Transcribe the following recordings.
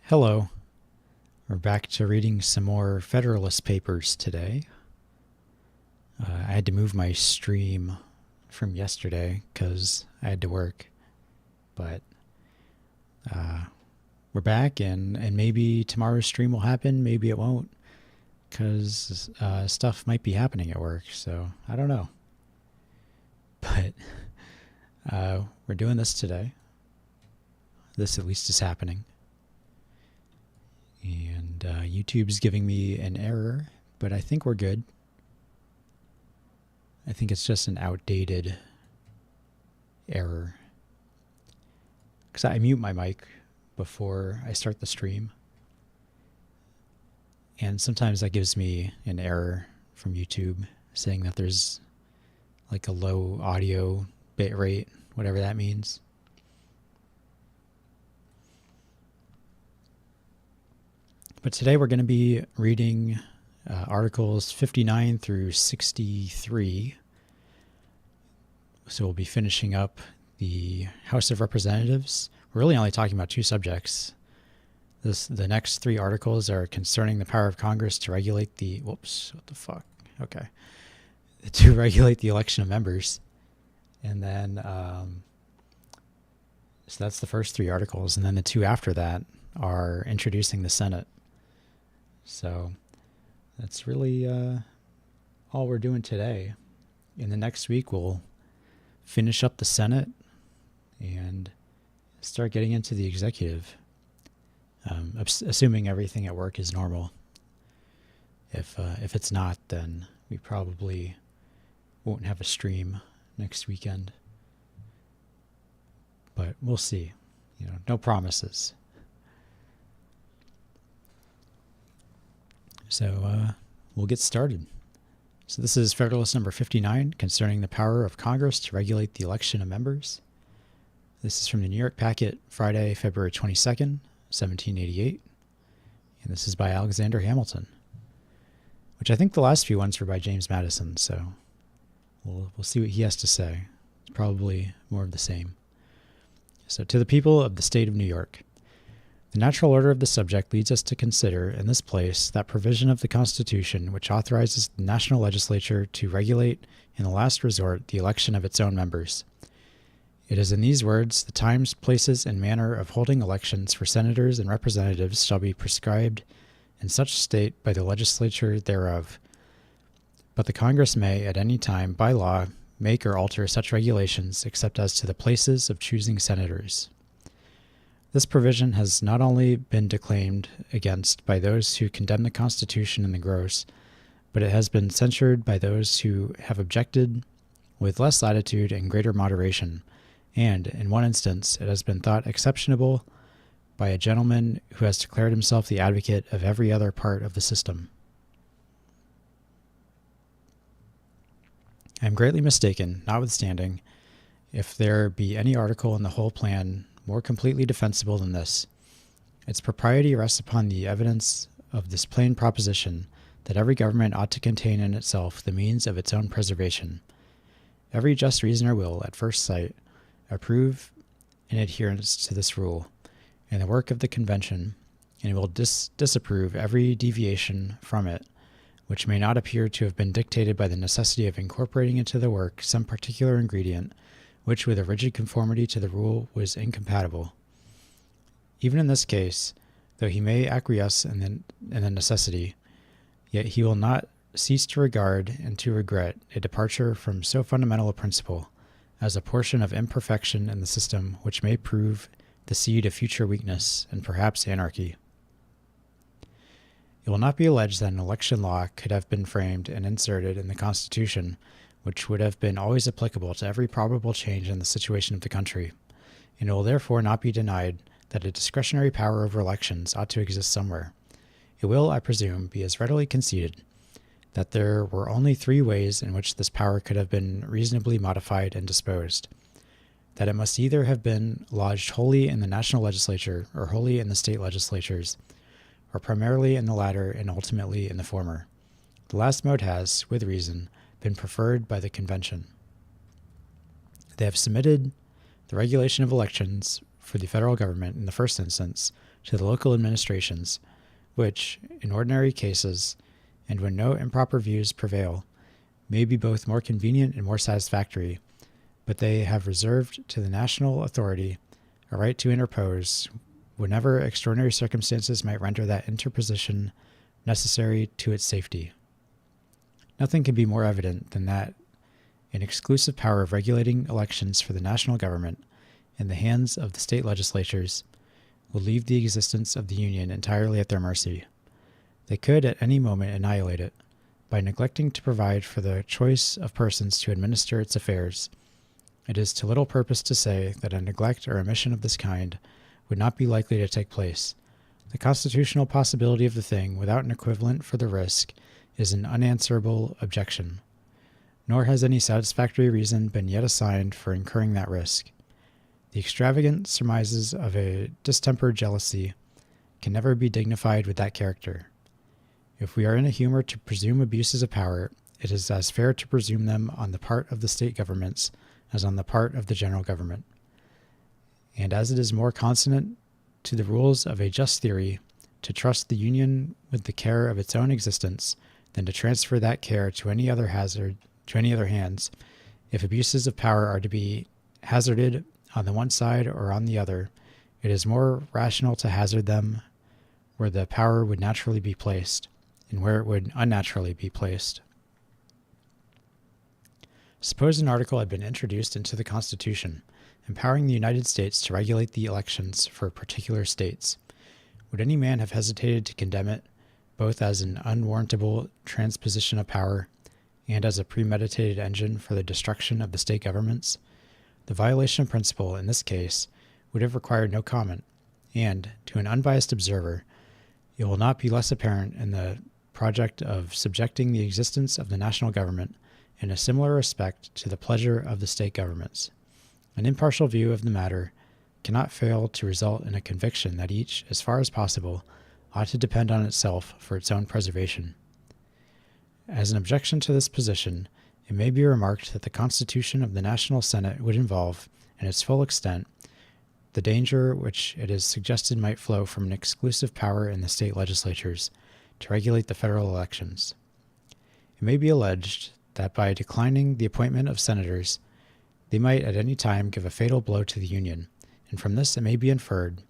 Hello. We're back to reading some more Federalist papers today. I had to move my stream from yesterday because I had to work. But we're back, and maybe tomorrow's stream will happen. Maybe it won't because stuff might be happening at work. So I don't know. But we're doing this today. This at least is happening. And YouTube's giving me an error, but I think we're good. I think it's just an outdated error. Because I mute my mic before I start the stream. And sometimes that gives me an error from YouTube saying that there's like a low audio bit rate, whatever that means. But today we're going to be reading articles 59 through 63. So we'll be finishing up the House of Representatives. We're really only talking about two subjects. The next three articles are concerning the power of Congress to regulate the... Whoops, what the fuck? Okay. To regulate the election of members. And then... so that's the first three articles. And then the two after that are introducing the Senate. So that's really all we're doing today. In the next week, we'll finish up the Senate and start getting into the executive, assuming everything at work is normal. If it's not, then we probably won't have a stream next weekend. But we'll see. No promises. So we'll get started. So this is Federalist number 59, concerning the power of Congress to regulate the election of members. This is from the New York Packet, Friday, February 22nd, 1788. And this is by Alexander Hamilton, which I think the last few ones were by James Madison, so we'll see what he has to say. It's probably more of the same. So to the people of the state of New York. The natural order of the subject leads us to consider, in this place, that provision of the Constitution which authorizes the national legislature to regulate, in the last resort, the election of its own members. It is in these words, the times, places, and manner of holding elections for senators and representatives shall be prescribed in such state by the legislature thereof. But the Congress may, at any time, by law, make or alter such regulations, except as to the places of choosing senators. This provision has not only been declaimed against by those who condemn the Constitution in the gross, but it has been censured by those who have objected with less latitude and greater moderation, and, in one instance, it has been thought exceptionable by a gentleman who has declared himself the advocate of every other part of the system. I am greatly mistaken, notwithstanding, if there be any article in the whole plan more completely defensible than this. Its propriety rests upon the evidence of this plain proposition that every government ought to contain in itself the means of its own preservation. Every just reasoner will, at first sight, approve in adherence to this rule in the work of the convention, and will disapprove every deviation from it, which may not appear to have been dictated by the necessity of incorporating into the work some particular ingredient which with a rigid conformity to the rule was incompatible. Even in this case, though he may acquiesce in the necessity, yet he will not cease to regard and to regret a departure from so fundamental a principle as a portion of imperfection in the system which may prove the seed of future weakness and perhaps anarchy. It will not be alleged that an election law could have been framed and inserted in the Constitution which would have been always applicable to every probable change in the situation of the country, and it will therefore not be denied that a discretionary power over elections ought to exist somewhere. It will, I presume, be as readily conceded that there were only three ways in which this power could have been reasonably modified and disposed: that it must either have been lodged wholly in the national legislature or wholly in the state legislatures, or primarily in the latter and ultimately in the former. The last mode has, with reason, been preferred by the convention. They have submitted the regulation of elections for the federal government in the first instance to the local administrations, which, in ordinary cases, and when no improper views prevail, may be both more convenient and more satisfactory, but they have reserved to the national authority a right to interpose whenever extraordinary circumstances might render that interposition necessary to its safety. Nothing can be more evident than that an exclusive power of regulating elections for the national government in the hands of the state legislatures will leave the existence of the Union entirely at their mercy. They could at any moment annihilate it by neglecting to provide for the choice of persons to administer its affairs. It is to little purpose to say that a neglect or omission of this kind would not be likely to take place. The constitutional possibility of the thing without an equivalent for the risk is an unanswerable objection, nor has any satisfactory reason been yet assigned for incurring that risk. The extravagant surmises of a distempered jealousy can never be dignified with that character. If we are in a humor to presume abuses of power, it is as fair to presume them on the part of the state governments as on the part of the general government. And as it is more consonant to the rules of a just theory to trust the Union with the care of its own existence than to transfer that care to any other hands, if abuses of power are to be hazarded on the one side or on the other, it is more rational to hazard them where the power would naturally be placed, and where it would unnaturally be placed. Suppose an article had been introduced into the Constitution, empowering the United States to regulate the elections for particular states. Would any man have hesitated to condemn it, both as an unwarrantable transposition of power and as a premeditated engine for the destruction of the state governments? The violation of principle in this case would have required no comment, and, to an unbiased observer, it will not be less apparent in the project of subjecting the existence of the national government in a similar respect to the pleasure of the state governments. An impartial view of the matter cannot fail to result in a conviction that each, as far as possible, ought to depend on itself for its own preservation. As an objection to this position, it may be remarked that the constitution of the National Senate would involve, in its full extent, the danger which it is suggested might flow from an exclusive power in the state legislatures to regulate the federal elections. It may be alleged that by declining the appointment of senators, they might at any time give a fatal blow to the Union, and from this it may be inferred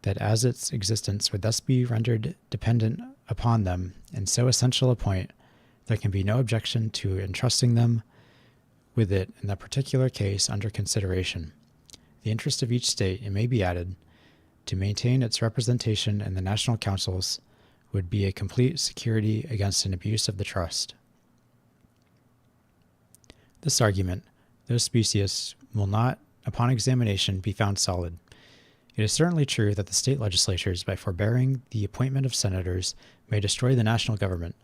that as its existence would thus be rendered dependent upon them in so essential a point, there can be no objection to entrusting them with it in the particular case under consideration. The interest of each state, it may be added, to maintain its representation in the national councils would be a complete security against an abuse of the trust. This argument, though specious, will not, upon examination, be found solid. It is certainly true that the state legislatures, by forbearing the appointment of senators, may destroy the national government,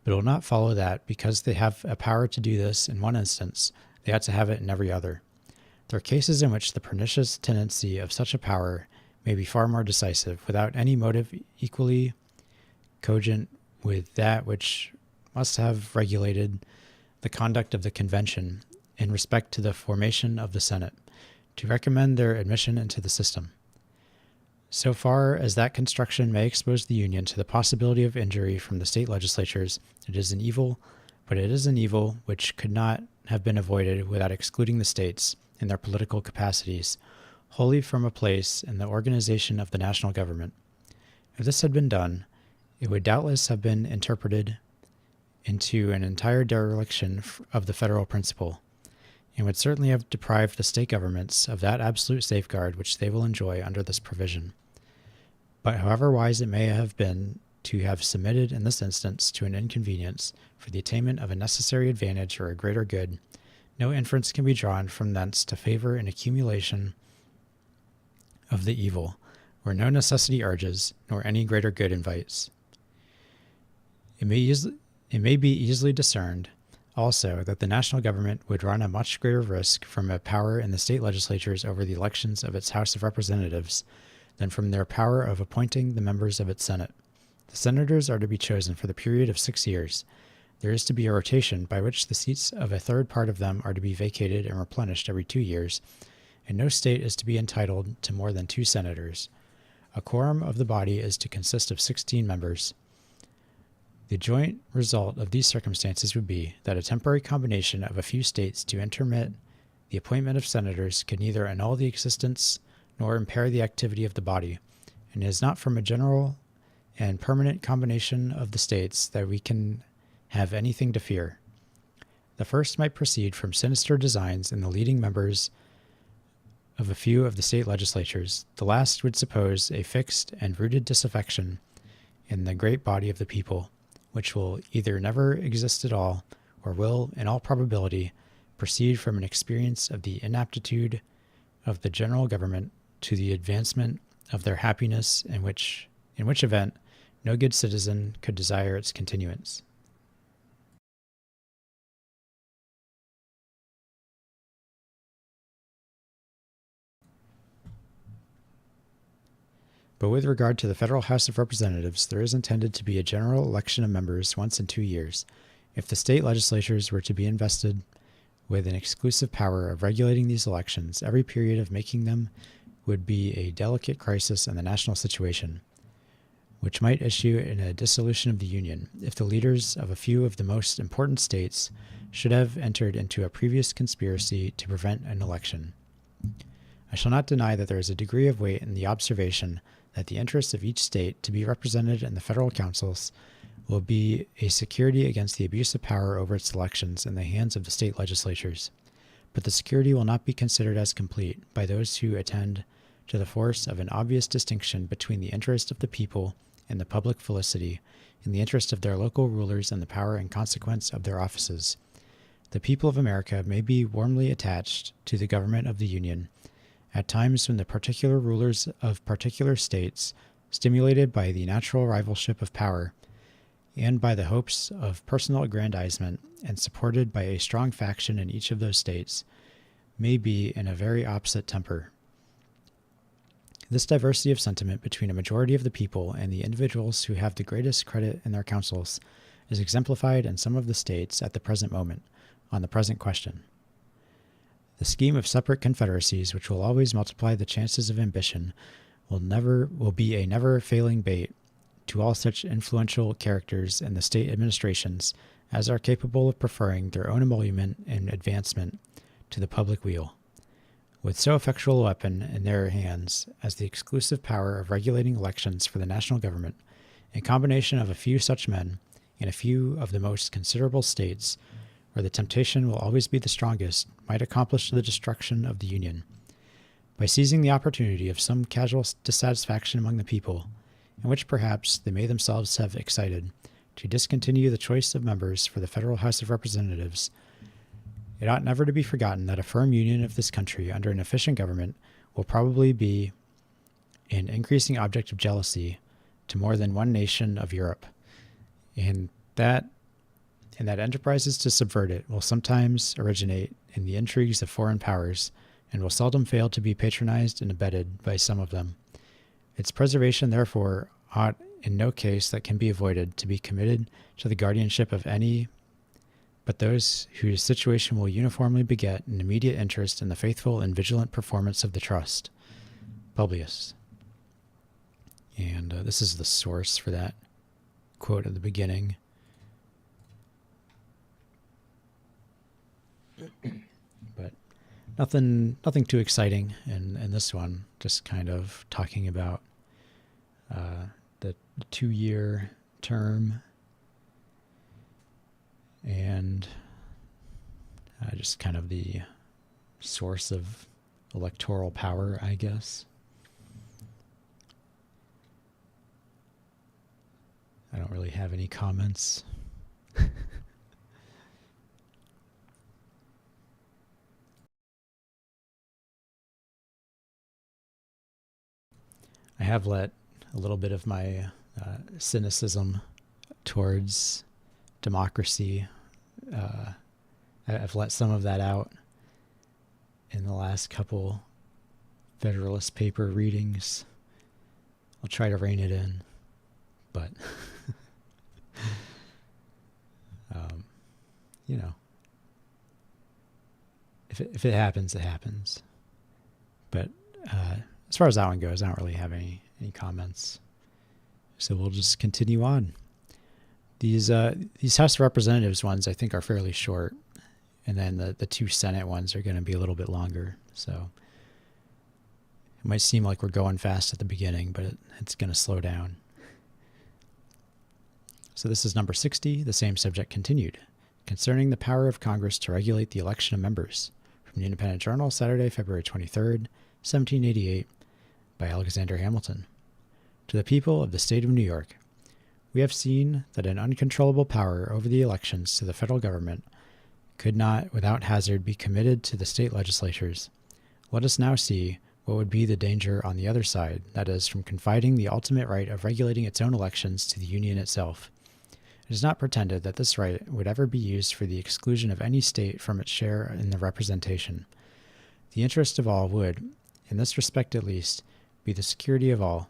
but it will not follow that, because they have a power to do this in one instance, they ought to have it in every other. There are cases in which the pernicious tendency of such a power may be far more decisive, without any motive equally cogent with that which must have regulated the conduct of the convention in respect to the formation of the Senate, to recommend their admission into the system. So far as that construction may expose the Union to the possibility of injury from the state legislatures, it is an evil, but it is an evil which could not have been avoided without excluding the states, in their political capacities, wholly from a place in the organization of the national government. If this had been done, it would doubtless have been interpreted into an entire dereliction of the federal principle, and would certainly have deprived the state governments of that absolute safeguard which they will enjoy under this provision. But however wise it may have been to have submitted in this instance to an inconvenience for the attainment of a necessary advantage or a greater good, no inference can be drawn from thence to favor an accumulation of the evil, where no necessity urges, nor any greater good invites. It may be easily discerned, also, that the national government would run a much greater risk from a power in the state legislatures over the elections of its House of Representatives than from their power of appointing the members of its Senate. The senators are to be chosen for the period of 6 years. There is to be a rotation by which the seats of a third part of them are to be vacated and replenished every 2 years, and no state is to be entitled to more than 2 senators. A quorum of the body is to consist of 16 members. The joint result of these circumstances would be that a temporary combination of a few states to intermit the appointment of senators could neither annul the existence nor impair the activity of the body, and it is not from a general and permanent combination of the states that we can have anything to fear. The first might proceed from sinister designs in the leading members of a few of the state legislatures. The last would suppose a fixed and rooted disaffection in the great body of the people, which will either never exist at all, or will, in all probability, proceed from an experience of the inaptitude of the general government to the advancement of their happiness, in which event no good citizen could desire its continuance. But with regard to the Federal House of Representatives, there is intended to be a general election of members once in 2 years. If the state legislatures were to be invested with an exclusive power of regulating these elections, every period of making them would be a delicate crisis in the national situation, which might issue in a dissolution of the Union, if the leaders of a few of the most important states should have entered into a previous conspiracy to prevent an election. I shall not deny that there is a degree of weight in the observation that the interests of each state to be represented in the federal councils will be a security against the abuse of power over its elections in the hands of the state legislatures. But the security will not be considered as complete by those who attend to the force of an obvious distinction between the interest of the people in the public felicity and the interest of their local rulers and the power and consequence of their offices. The people of America may be warmly attached to the government of the Union at times when the particular rulers of particular states, stimulated by the natural rivalship of power and by the hopes of personal aggrandizement, and supported by a strong faction in each of those states, may be in a very opposite temper. This diversity of sentiment between a majority of the people and the individuals who have the greatest credit in their councils is exemplified in some of the states at the present moment, on the present question. The scheme of separate confederacies, which will always multiply the chances of ambition, will be a never-failing bait to all such influential characters in the state administrations as are capable of preferring their own emolument and advancement to the public weal. With so effectual a weapon in their hands as the exclusive power of regulating elections for the national government, a combination of a few such men in a few of the most considerable states, where the temptation will always be the strongest, might accomplish the destruction of the Union. By seizing the opportunity of some casual dissatisfaction among the people, in which perhaps they may themselves have excited, to discontinue the choice of members for the Federal House of Representatives, it ought never to be forgotten that a firm union of this country under an efficient government will probably be an increasing object of jealousy to more than one nation of Europe, and that enterprises to subvert it will sometimes originate in the intrigues of foreign powers, and will seldom fail to be patronized and abetted by some of them. Its preservation, therefore, ought in no case that can be avoided to be committed to the guardianship of any but those whose situation will uniformly beget an immediate interest in the faithful and vigilant performance of the trust. Publius. And this is the source for that quote at the beginning. But nothing too exciting in this one. Just kind of talking about the 2-year term and just kind of the source of electoral power, I guess. I don't really have any comments. I have let a little bit of my cynicism towards democracy, I've let some of that out in the last couple Federalist paper readings. I'll try to rein it in, but if it happens, it happens. But as far as that one goes, I don't really have Any comments? So we'll just continue on. These House of Representatives ones I think are fairly short, and then the two Senate ones are going to be a little bit longer. So it might seem like we're going fast at the beginning, but it's going to slow down. So this is number 60, the same subject continued, concerning the power of Congress to regulate the election of members, from the Independent Journal, Saturday, February 23rd, 1788, by Alexander Hamilton. To the people of the state of New York, we have seen that an uncontrollable power over the elections to the federal government could not, without hazard, be committed to the state legislatures. Let us now see what would be the danger on the other side, that is, from confiding the ultimate right of regulating its own elections to the Union itself. It is not pretended that this right would ever be used for the exclusion of any state from its share in the representation. The interest of all would, in this respect at least, be the security of all,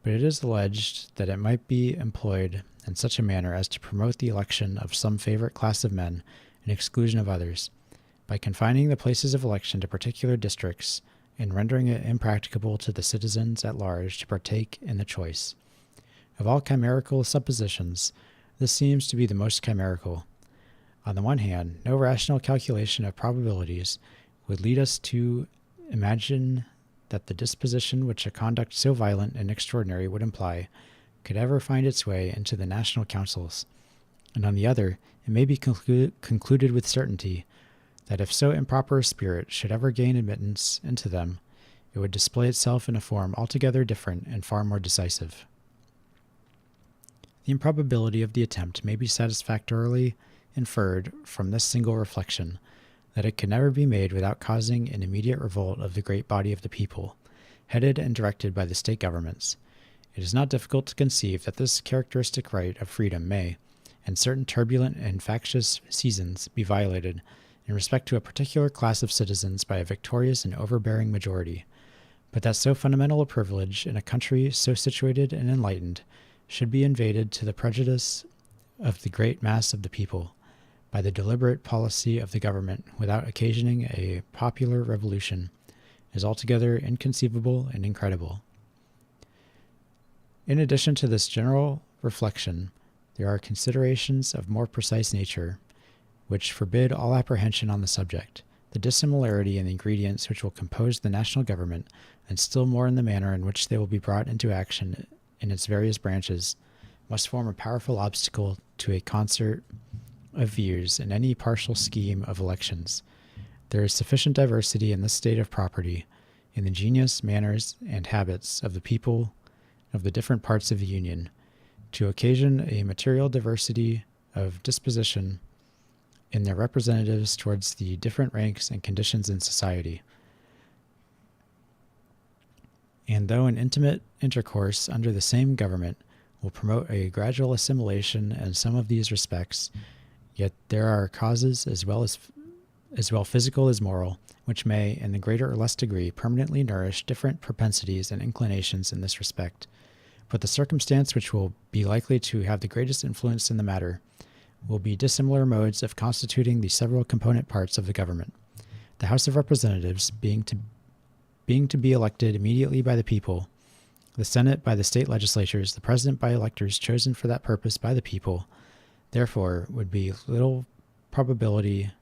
but it is alleged that it might be employed in such a manner as to promote the election of some favorite class of men in exclusion of others, by confining the places of election to particular districts and rendering it impracticable to the citizens at large to partake in the choice. Of all chimerical suppositions, this seems to be the most chimerical. On the one hand, no rational calculation of probabilities would lead us to imagine that the disposition which a conduct so violent and extraordinary would imply could ever find its way into the national councils, and on the other, it may be concluded with certainty that if so improper a spirit should ever gain admittance into them, it would display itself in a form altogether different and far more decisive. The improbability of the attempt may be satisfactorily inferred from this single reflection, that it can never be made without causing an immediate revolt of the great body of the people, headed and directed by the state governments. It is not difficult to conceive that this characteristic right of freedom may, in certain turbulent and factious seasons, be violated in respect to a particular class of citizens by a victorious and overbearing majority, but that so fundamental a privilege in a country so situated and enlightened should be invaded to the prejudice of the great mass of the people by the deliberate policy of the government without occasioning a popular revolution is altogether inconceivable and incredible. In addition to this general reflection, there are considerations of more precise nature which forbid all apprehension on the subject. The dissimilarity in the ingredients which will compose the national government, and still more in the manner in which they will be brought into action in its various branches, must form a powerful obstacle to a concert of views in any partial scheme of elections. There is sufficient diversity in this state of property, in the genius, manners, and habits of the people of the different parts of the Union, to occasion a material diversity of disposition in their representatives towards the different ranks and conditions in society. And though an intimate intercourse under the same government will promote a gradual assimilation in some of these respects, yet there are causes as well physical as moral, which may, in the greater or less degree, permanently nourish different propensities and inclinations in this respect. But the circumstance which will be likely to have the greatest influence in the matter will be dissimilar modes of constituting the several component parts of the government. The House of Representatives being to be elected immediately by the people, the Senate by the state legislatures, the President by electors chosen for that purpose by the people, therefore would be little probability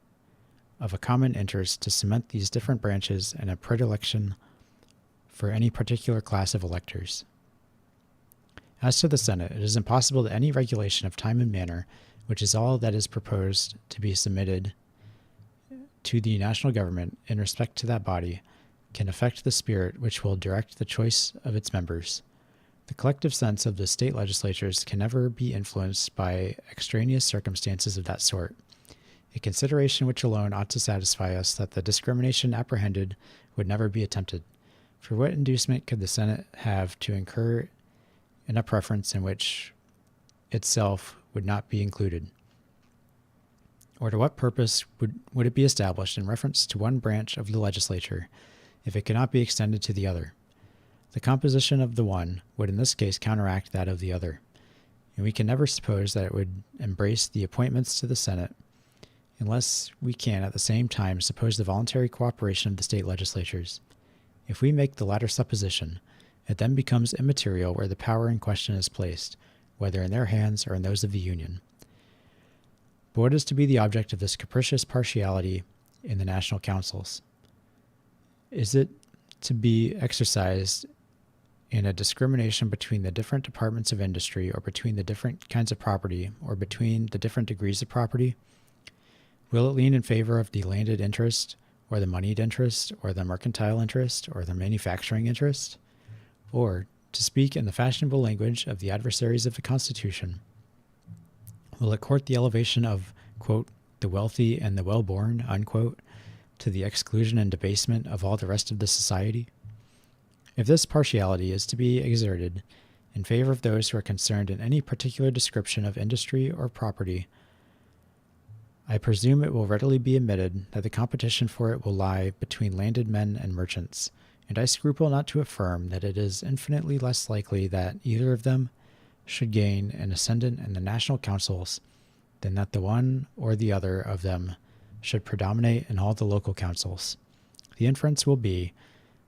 of a common interest to cement these different branches and a predilection for any particular class of electors. As to the Senate, it is impossible that any regulation of time and manner, which is all that is proposed to be submitted to the national government in respect to that body, can affect the spirit which will direct the choice of its members. The collective sense of the state legislatures can never be influenced by extraneous circumstances of that sort. A consideration which alone ought to satisfy us that the discrimination apprehended would never be attempted. For what inducement could the Senate have to incur in a preference in which itself would not be included? Or to what purpose would it be established in reference to one branch of the legislature, if it cannot be extended to the other? The composition of the one would in this case counteract that of the other, and we can never suppose that it would embrace the appointments to the Senate, unless we can at the same time suppose the voluntary cooperation of the state legislatures. If we make the latter supposition, It then becomes immaterial where the power in question is placed, whether in their hands or in those of the Union. But what is to be the object of this capricious partiality in the national councils? Is it to be exercised in a discrimination between the different departments of industry, or between the different kinds of property, or between the different degrees of property? Will it lean in favor of the landed interest, or the moneyed interest, or the mercantile interest, or the manufacturing interest? Or, to speak in the fashionable language of the adversaries of the Constitution, will it court the elevation of, quote, the wealthy and the well-born, unquote, to the exclusion and debasement of all the rest of the society? If this partiality is to be exerted in favor of those who are concerned in any particular description of industry or property, I presume it will readily be admitted that the competition for it will lie between landed men and merchants, and I scruple not to affirm that it is infinitely less likely that either of them should gain an ascendant in the national councils than that the one or the other of them should predominate in all the local councils. The inference will be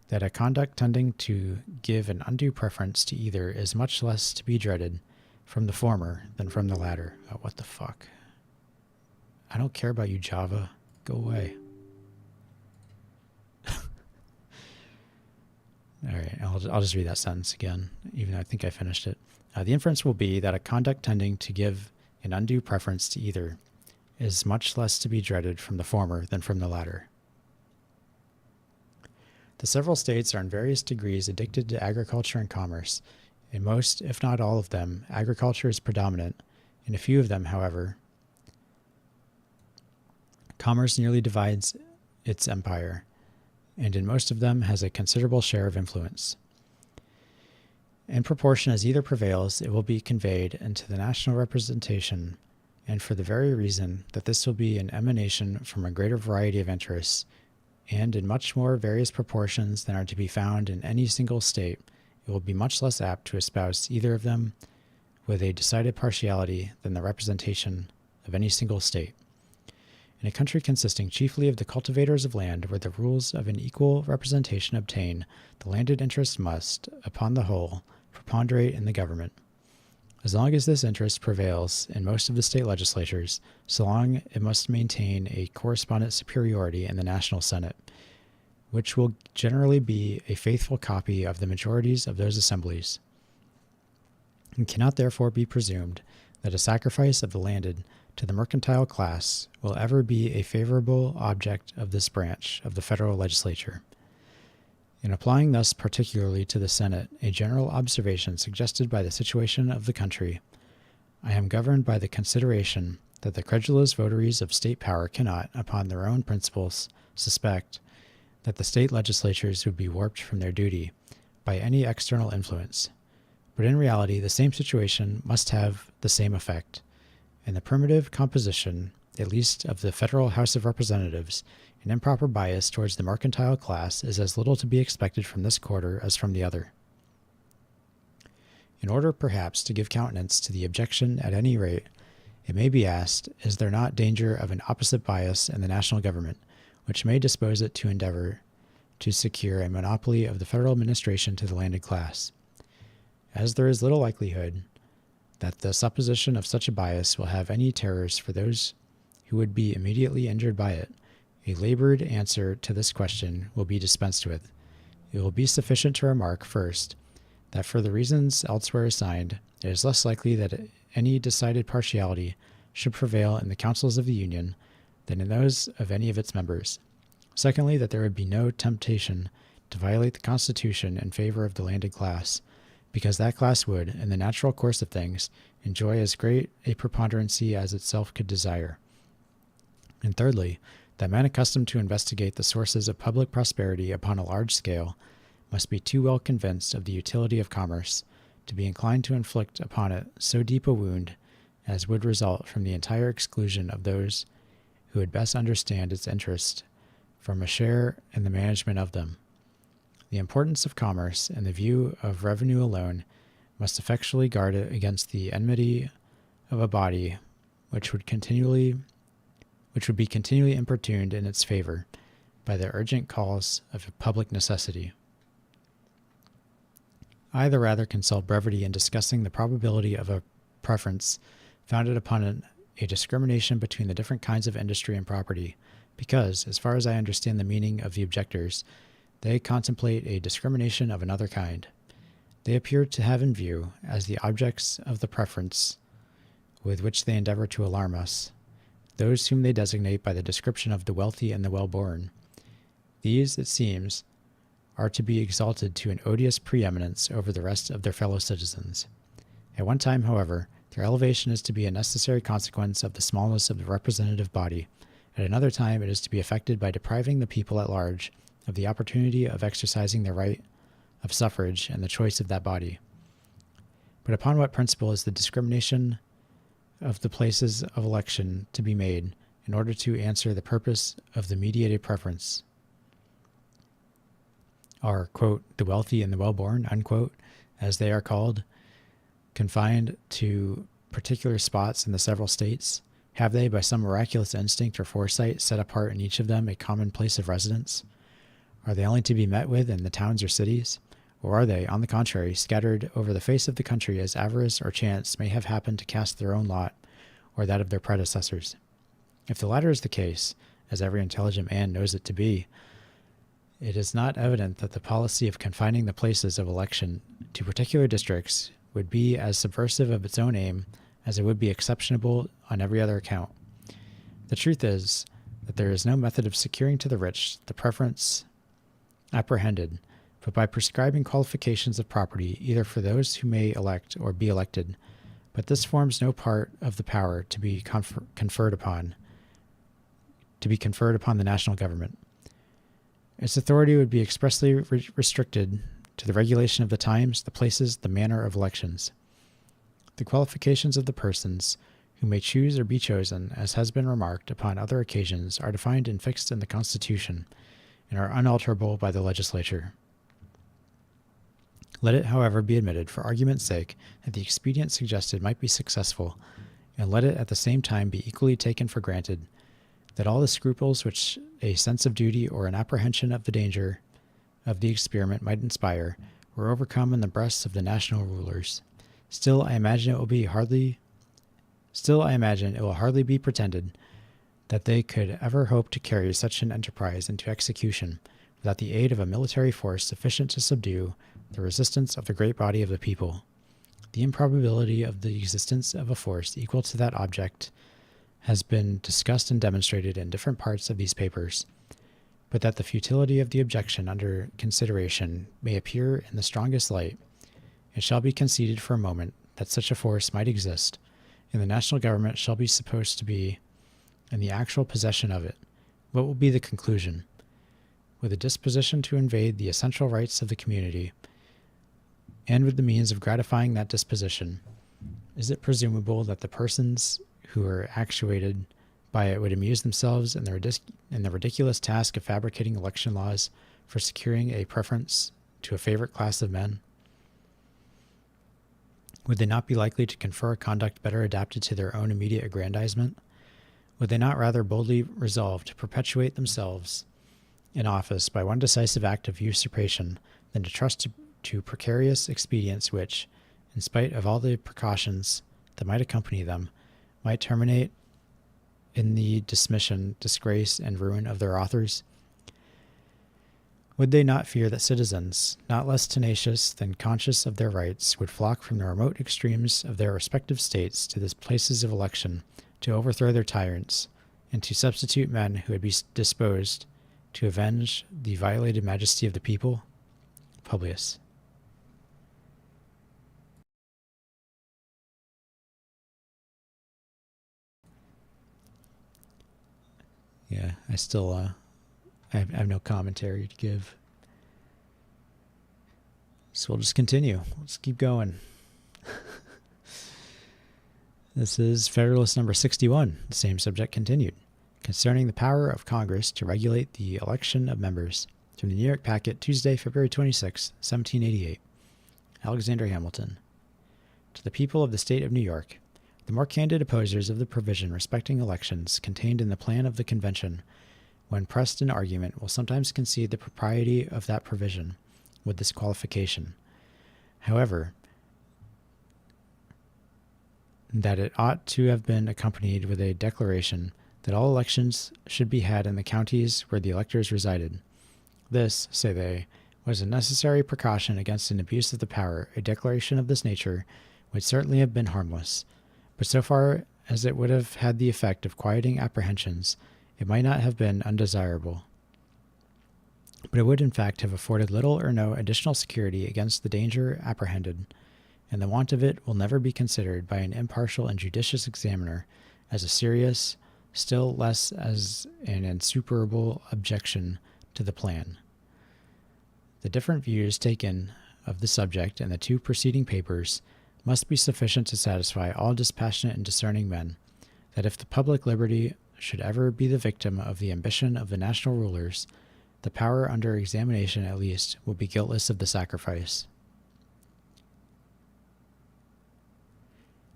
that a conduct tending to give an undue preference to either is much less to be dreaded from the former than from the latter. Oh, what the fuck? I don't care about you, Java. Go away. All right, I'll just read that sentence again, even though I think I finished it. The inference will be that a conduct tending to give an undue preference to either is much less to be dreaded from the former than from the latter. The several states are in various degrees addicted to agriculture and commerce. In most, if not all of them, agriculture is predominant. In a few of them, however, commerce nearly divides its empire, and in most of them has a considerable share of influence. In proportion as either prevails, it will be conveyed into the national representation, and for the very reason that this will be an emanation from a greater variety of interests, and in much more various proportions than are to be found in any single state, it will be much less apt to espouse either of them with a decided partiality than the representation of any single state. In a country consisting chiefly of the cultivators of land, where the rules of an equal representation obtain, the landed interest must, upon the whole, preponderate in the government. As long as this interest prevails in most of the state legislatures, so long it must maintain a correspondent superiority in the National Senate, which will generally be a faithful copy of the majorities of those assemblies. It cannot therefore be presumed that a sacrifice of the landed to the mercantile class will ever be a favorable object of this branch of the federal legislature. In applying thus particularly to the Senate a general observation suggested by the situation of the country, I am governed by the consideration that the credulous votaries of state power cannot, upon their own principles, suspect that the state legislatures would be warped from their duty by any external influence. But in reality, the same situation must have the same effect. In the primitive composition, at least of the federal House of Representatives, an improper bias towards the mercantile class is as little to be expected from this quarter as from the other. In order, perhaps, to give countenance to the objection at any rate, it may be asked, is there not danger of an opposite bias in the national government, which may dispose it to endeavor to secure a monopoly of the federal administration to the landed class? As there is little likelihood that the supposition of such a bias will have any terrors for those who would be immediately injured by it, a labored answer to this question will be dispensed with. It will be sufficient to remark, first, that for the reasons elsewhere assigned, it is less likely that any decided partiality should prevail in the councils of the Union than in those of any of its members. Secondly, that there would be no temptation to violate the Constitution in favor of the landed class, because that class would, in the natural course of things, enjoy as great a preponderancy as itself could desire. And thirdly, that men accustomed to investigate the sources of public prosperity upon a large scale must be too well convinced of the utility of commerce to be inclined to inflict upon it so deep a wound as would result from the entire exclusion of those who would best understand its interest from a share in the management of them. The importance of commerce in the view of revenue alone must effectually guard it against the enmity of a body which would be continually importuned in its favor by the urgent calls of public necessity. I, the rather, consult brevity in discussing the probability of a preference founded upon a discrimination between the different kinds of industry and property, because, as far as I understand the meaning of the objectors, they contemplate a discrimination of another kind. They appear to have in view, as the objects of the preference with which they endeavor to alarm us, those whom they designate by the description of the wealthy and the well-born. These, it seems, are to be exalted to an odious preeminence over the rest of their fellow citizens. At one time, however, their elevation is to be a necessary consequence of the smallness of the representative body. At another time, it is to be effected by depriving the people at large of the opportunity of exercising their right of suffrage and the choice of that body. But upon what principle is the discrimination of the places of election to be made in order to answer the purpose of the mediated preference? Are, quote, the wealthy and the well-born, unquote, as they are called, confined to particular spots in the several states? Have they, by some miraculous instinct or foresight, set apart in each of them a common place of residence? Are they only to be met with in the towns or cities? Or are they, on the contrary, scattered over the face of the country as avarice or chance may have happened to cast their own lot, or that of their predecessors? If the latter is the case, as every intelligent man knows it to be, it is not evident that the policy of confining the places of election to particular districts would be as subversive of its own aim as it would be exceptionable on every other account. The truth is that there is no method of securing to the rich the preference apprehended, but by prescribing qualifications of property either for those who may elect or be elected. But this forms no part of the power to be conferred upon the national government. Its authority would be expressly restricted to the regulation of the times, the places, the manner of elections. The qualifications of the persons who may choose or be chosen, as has been remarked upon other occasions, are defined and fixed in the Constitution, and are unalterable by the legislature. Let it, however, be admitted, for argument's sake, that the expedient suggested might be successful, and let it at the same time be equally taken for granted that all the scruples which a sense of duty or an apprehension of the danger of the experiment might inspire were overcome in the breasts of the national rulers. Still, I imagine it will hardly be pretended that they could ever hope to carry such an enterprise into execution without the aid of a military force sufficient to subdue the resistance of the great body of the people. The improbability of the existence of a force equal to that object has been discussed and demonstrated in different parts of these papers, but that the futility of the objection under consideration may appear in the strongest light, it shall be conceded for a moment that such a force might exist, and the national government shall be supposed to be in the actual possession of it. What will be the conclusion? With a disposition to invade the essential rights of the community, and with the means of gratifying that disposition, is it presumable that the persons who are actuated by it would amuse themselves in the ridiculous task of fabricating election laws for securing a preference to a favorite class of men? Would they not be likely to confer a conduct better adapted to their own immediate aggrandizement? Would they not rather boldly resolve to perpetuate themselves in office by one decisive act of usurpation than to trust to precarious expedients which, in spite of all the precautions that might accompany them, might terminate in the dismission, disgrace, and ruin of their authors? Would they not fear that citizens, not less tenacious than conscious of their rights, would flock from the remote extremes of their respective states to the places of election to overthrow their tyrants, and to substitute men who would be disposed to avenge the violated majesty of the people? Publius. Yeah, I still I have no commentary to give. So we'll just continue. Let's keep going. This is Federalist number 61, the same subject continued, concerning the power of Congress to regulate the election of members, from the New York Packet, Tuesday, February 26, 1788. Alexander Hamilton. To the people of the state of New York, the more candid opposers of the provision respecting elections contained in the plan of the convention, when pressed in argument, will sometimes concede the propriety of that provision, with this qualification, However, that it ought to have been accompanied with a declaration that all elections should be had in the counties where the electors resided. This, say they, was a necessary precaution against an abuse of the power. A declaration of this nature would certainly have been harmless, but so far as it would have had the effect of quieting apprehensions, it might not have been undesirable. But it would in fact have afforded little or no additional security against the danger apprehended, and the want of it will never be considered by an impartial and judicious examiner as a serious, still less as an insuperable objection to the plan. The different views taken of the subject in the two preceding papers must be sufficient to satisfy all dispassionate and discerning men that if the public liberty should ever be the victim of the ambition of the national rulers, the power under examination at least will be guiltless of the sacrifice.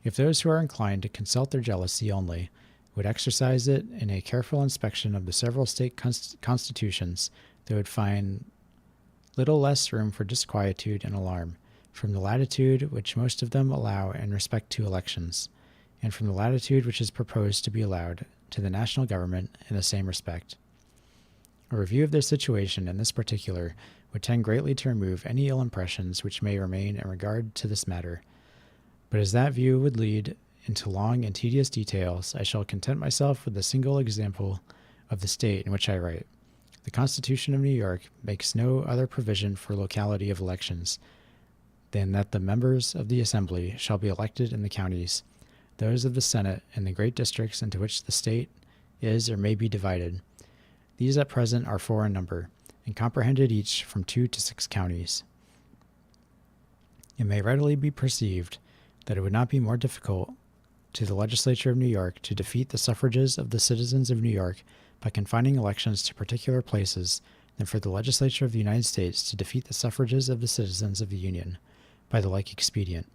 If those who are inclined to consult their jealousy only would exercise it in a careful inspection of the several state constitutions, they would find little less room for disquietude and alarm from the latitude which most of them allow in respect to elections, and from the latitude which is proposed to be allowed to the national government in the same respect. A review of their situation in this particular would tend greatly to remove any ill impressions which may remain in regard to this matter. But as that view would lead into long and tedious details, I shall content myself with a single example of the state in which I write. The Constitution of New York makes no other provision for locality of elections than that the members of the Assembly shall be elected in the counties, those of the Senate in the great districts into which the state is or may be divided. These at present are 4 in number, and comprehended each from 2 to 6 counties. It may readily be perceived that it would not be more difficult to the legislature of New York to defeat the suffrages of the citizens of New York by confining elections to particular places than for the legislature of the United States to defeat the suffrages of the citizens of the Union by the like expedient.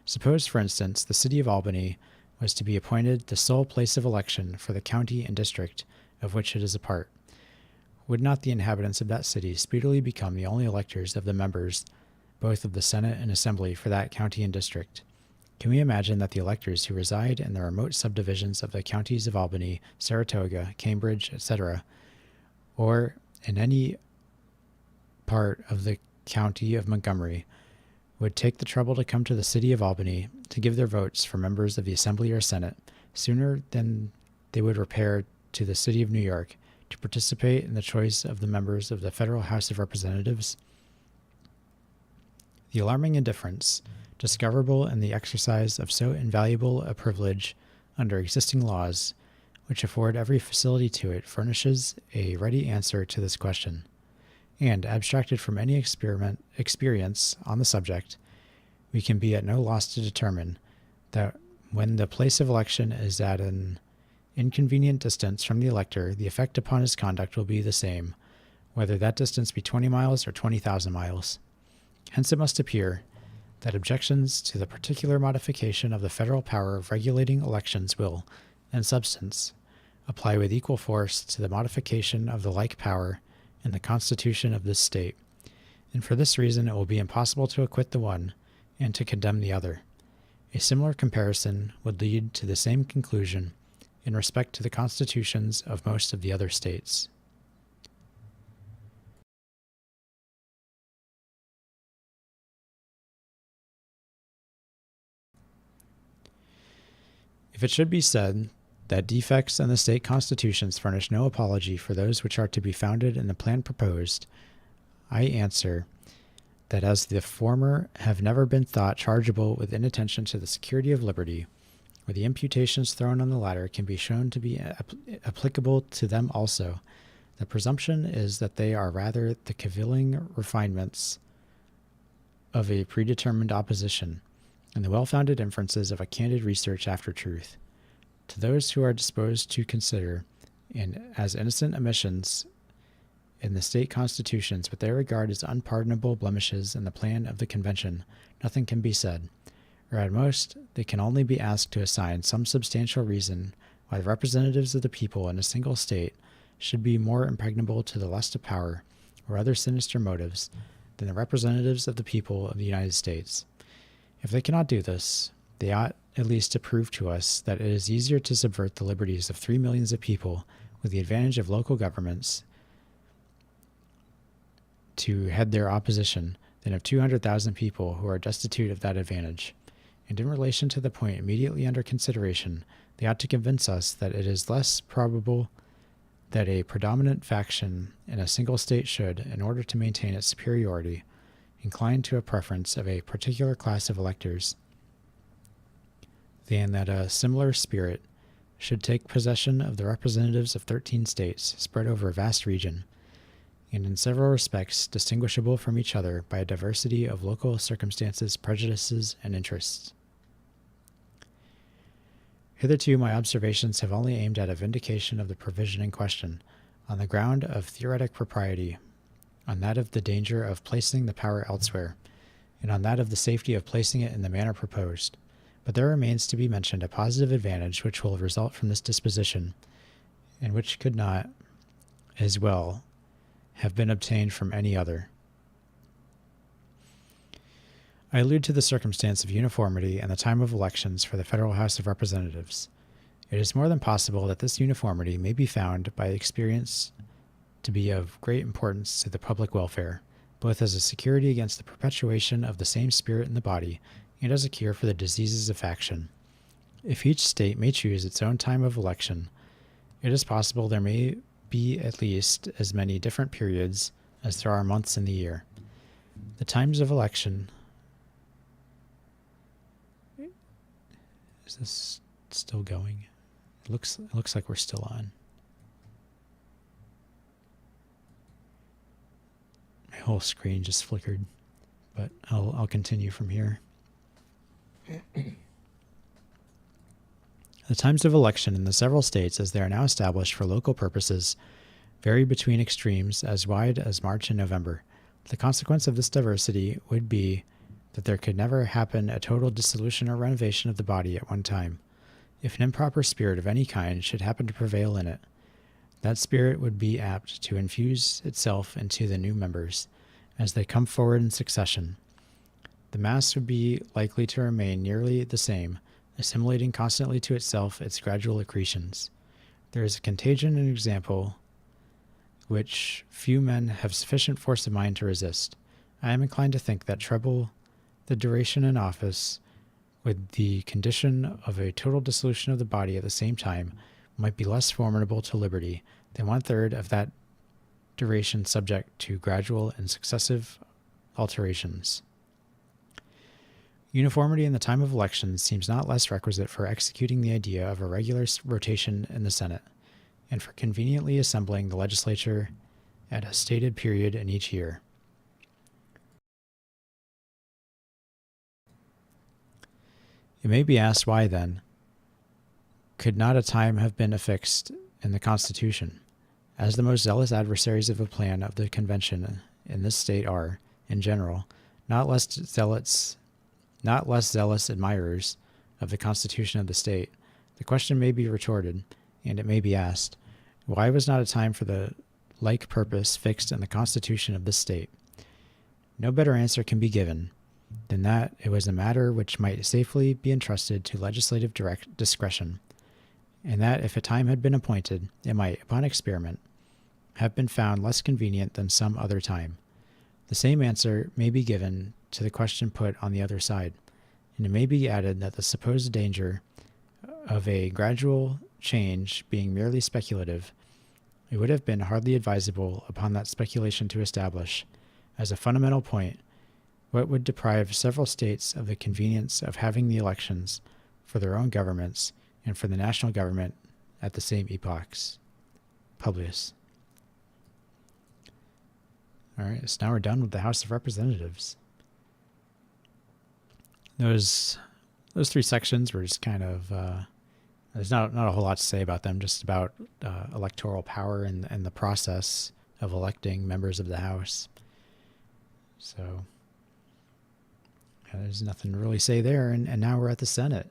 Suppose, for instance, the city of Albany was to be appointed the sole place of election for the county and district of which it is a part. Would not the inhabitants of that city speedily become the only electors of the members both of the Senate and Assembly for that county and district? Can we imagine that the electors who reside in the remote subdivisions of the counties of Albany, Saratoga, Cambridge, etc., or in any part of the county of Montgomery, would take the trouble to come to the city of Albany to give their votes for members of the Assembly or Senate sooner than they would repair to the city of New York to participate in the choice of the members of the Federal House of Representatives? The alarming indifference discoverable in the exercise of so invaluable a privilege under existing laws, which afford every facility to it, furnishes a ready answer to this question. And, abstracted from any experience on the subject, we can be at no loss to determine that when the place of election is at an inconvenient distance from the elector, the effect upon his conduct will be the same, whether that distance be 20 miles or 20,000 miles. Hence it must appear that objections to the particular modification of the federal power of regulating elections will, in substance, apply with equal force to the modification of the like power in the Constitution of this state, and for this reason it will be impossible to acquit the one and to condemn the other. A similar comparison would lead to the same conclusion in respect to the constitutions of most of the other states. If it should be said that defects in the state constitutions furnish no apology for those which are to be founded in the plan proposed, I answer that as the former have never been thought chargeable with inattention to the security of liberty, where the imputations thrown on the latter can be shown to be applicable to them also, the presumption is that they are rather the cavilling refinements of a predetermined opposition, and the well-founded inferences of a candid research after truth. To those who are disposed to consider as innocent omissions in the state constitutions what they regard as unpardonable blemishes in the plan of the convention, nothing can be said, or at most they can only be asked to assign some substantial reason why the representatives of the people in a single state should be more impregnable to the lust of power or other sinister motives than the representatives of the people of the United States. If they cannot do this, they ought at least to prove to us that it is easier to subvert the liberties of 3 millions of people with the advantage of local governments to head their opposition than of 200,000 people who are destitute of that advantage. And in relation to the point immediately under consideration, they ought to convince us that it is less probable that a predominant faction in a single state should, in order to maintain its superiority, incline to a preference of a particular class of electors, than that a similar spirit should take possession of the representatives of 13 states spread over a vast region, and in several respects distinguishable from each other by a diversity of local circumstances, prejudices, and interests. Hitherto my observations have only aimed at a vindication of the provision in question, on the ground of theoretic propriety, on that of the danger of placing the power elsewhere, and on that of the safety of placing it in the manner proposed. But there remains to be mentioned a positive advantage which will result from this disposition, and which could not, as well, have been obtained from any other. I allude to the circumstance of uniformity and the time of elections for the Federal House of Representatives. It is more than possible that this uniformity may be found by experience to be of great importance to the public welfare, both as a security against the perpetuation of the same spirit in the body and as a cure for the diseases of faction. If each state may choose its own time of election, it is possible there may be at least as many different periods as there are months in the year. The times of election... Is this still going? It looks like we're still on. My whole screen just flickered, but I'll continue from here. The times of election in the several states, as they are now established for local purposes, vary between extremes as wide as March and November. The consequence of this diversity would be that there could never happen a total dissolution or renovation of the body at one time. If an improper spirit of any kind should happen to prevail in it, that spirit would be apt to infuse itself into the new members, as they come forward in succession. The mass would be likely to remain nearly the same, assimilating constantly to itself its gradual accretions. There is a contagion in example which few men have sufficient force of mind to resist. I am inclined to think that treble the duration in office, with the condition of a total dissolution of the body at the same time, might be less formidable to liberty than 1/3 of that duration subject to gradual and successive alterations. Uniformity in the time of elections seems not less requisite for executing the idea of a regular rotation in the Senate, and for conveniently assembling the legislature at a stated period in each year. It may be asked why, then, could not a time have been affixed in the Constitution, as the most zealous adversaries of a plan of the convention in this state are, in general, not less zealous admirers of the Constitution of the state. The question may be retorted, and it may be asked, why was not a time for the like purpose fixed in the Constitution of this state? No better answer can be given than that it was a matter which might safely be entrusted to legislative discretion, and that if a time had been appointed, it might, upon experiment, have been found less convenient than some other time. The same answer may be given to the question put on the other side, and it may be added that the supposed danger of a gradual change being merely speculative, it would have been hardly advisable upon that speculation to establish, as a fundamental point, what would deprive several states of the convenience of having the elections for their own governments and for the national government at the same epochs. Publius. All right, so now we're done with the House of Representatives. Those 3 sections were just kind of, there's not a whole lot to say about them, just about electoral power and the process of electing members of the House. So there's nothing to really say there, and now we're at the Senate.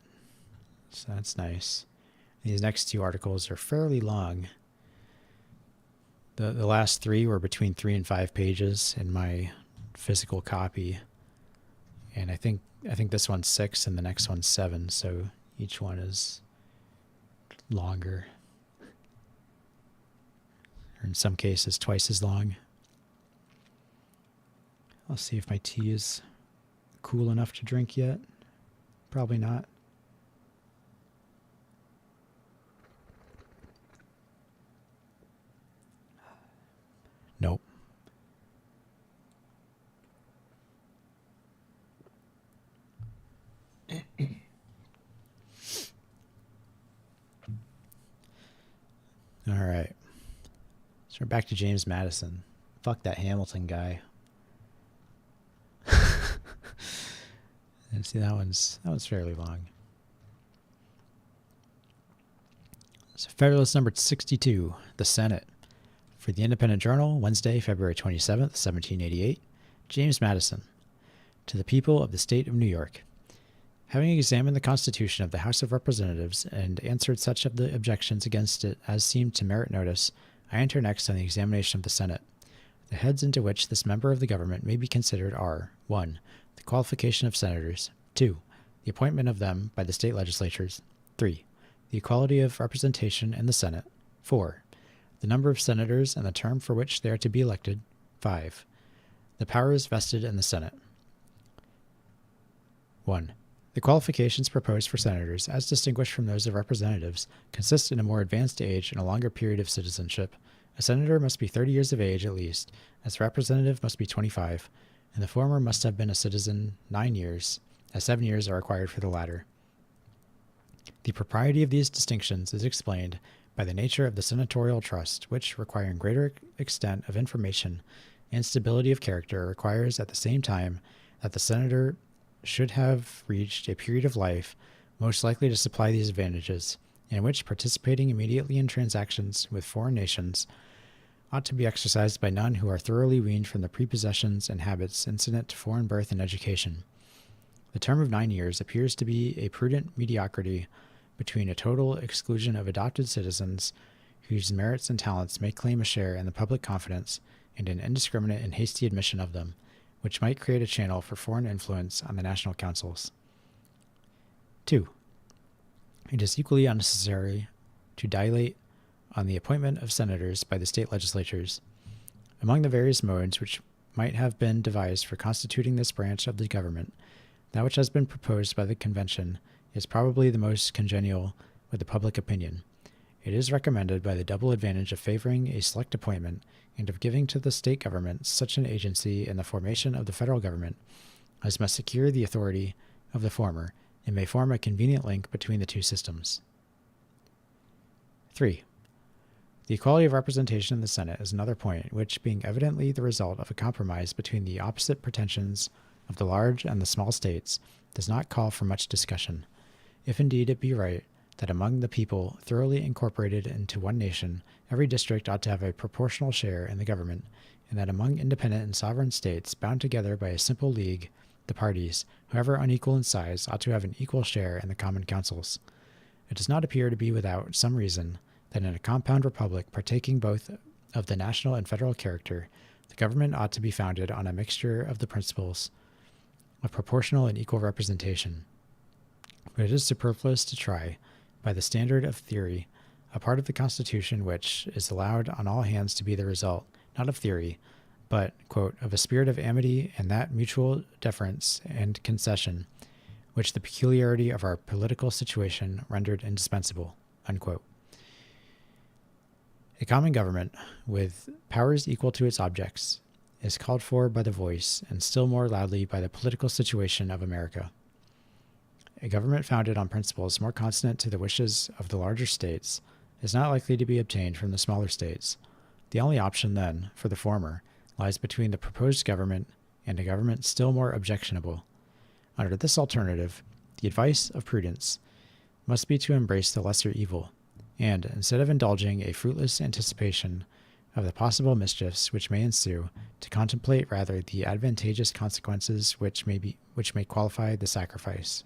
So that's nice. These next 2 articles are fairly long. The last 3 were between 3 and 5 pages in my physical copy. And I think this one's 6 and the next one's 7, so each one is longer. Or in some cases twice as long. I'll see if my tea is cool enough to drink yet. Probably not. Nope. All right. So we're back to James Madison. Fuck that Hamilton guy. And see, that one's fairly long. So Federalist number 62, the Senate. For the Independent Journal, Wednesday, February 27th, 1788, James Madison. To the people of the state of New York. Having examined the Constitution of the House of Representatives and answered such of the objections against it as seemed to merit notice, I enter next on the examination of the Senate. The heads into which this member of the government may be considered are 1. The qualification of senators. 2. The appointment of them by the state legislatures. 3. The equality of representation in the Senate. 4. The number of senators and the term for which they are to be elected. 5. The powers vested in the Senate. 1. The qualifications proposed for senators, as distinguished from those of representatives, consist in a more advanced age and a longer period of citizenship. A senator must be 30 years of age at least, as the representative must be 25, and the former must have been a citizen 9 years, as 7 years are required for the latter. The propriety of these distinctions is explained by the nature of the senatorial trust, which, requiring greater extent of information and stability of character, requires at the same time that the senator should have reached a period of life most likely to supply these advantages, in which participating immediately in transactions with foreign nations ought to be exercised by none who are thoroughly weaned from the prepossessions and habits incident to foreign birth and education. The term of 9 years appears to be a prudent mediocrity between a total exclusion of adopted citizens whose merits and talents may claim a share in the public confidence and an indiscriminate and hasty admission of them, which might create a channel for foreign influence on the national councils. 2. It is equally unnecessary to dilate on the appointment of senators by the state legislatures. Among the various modes which might have been devised for constituting this branch of the government, that which has been proposed by the convention is probably the most congenial with the public opinion. It is recommended by the double advantage of favoring a select appointment and of giving to the state government such an agency in the formation of the federal government as must secure the authority of the former and may form a convenient link between the two systems. 3. The equality of representation in the Senate is another point which, being evidently the result of a compromise between the opposite pretensions of the large and the small states, does not call for much discussion. If indeed it be right that among the people thoroughly incorporated into one nation, every district ought to have a proportional share in the government, and that among independent and sovereign states bound together by a simple league, the parties, however unequal in size, ought to have an equal share in the common councils. It does not appear to be without some reason that in a compound republic partaking both of the national and federal character, the government ought to be founded on a mixture of the principles of proportional and equal representation. But it is superfluous to try, by the standard of theory, a part of the Constitution which is allowed on all hands to be the result, not of theory, but, quote, of a spirit of amity and that mutual deference and concession which the peculiarity of our political situation rendered indispensable, unquote. A common government, with powers equal to its objects, is called for by the voice, and still more loudly by the political situation of America. A government founded on principles more consonant to the wishes of the larger states is not likely to be obtained from the smaller states. The only option, then, for the former, lies between the proposed government and a government still more objectionable. Under this alternative, the advice of prudence must be to embrace the lesser evil, and, instead of indulging a fruitless anticipation of the possible mischiefs which may ensue, to contemplate rather the advantageous consequences which may qualify the sacrifice.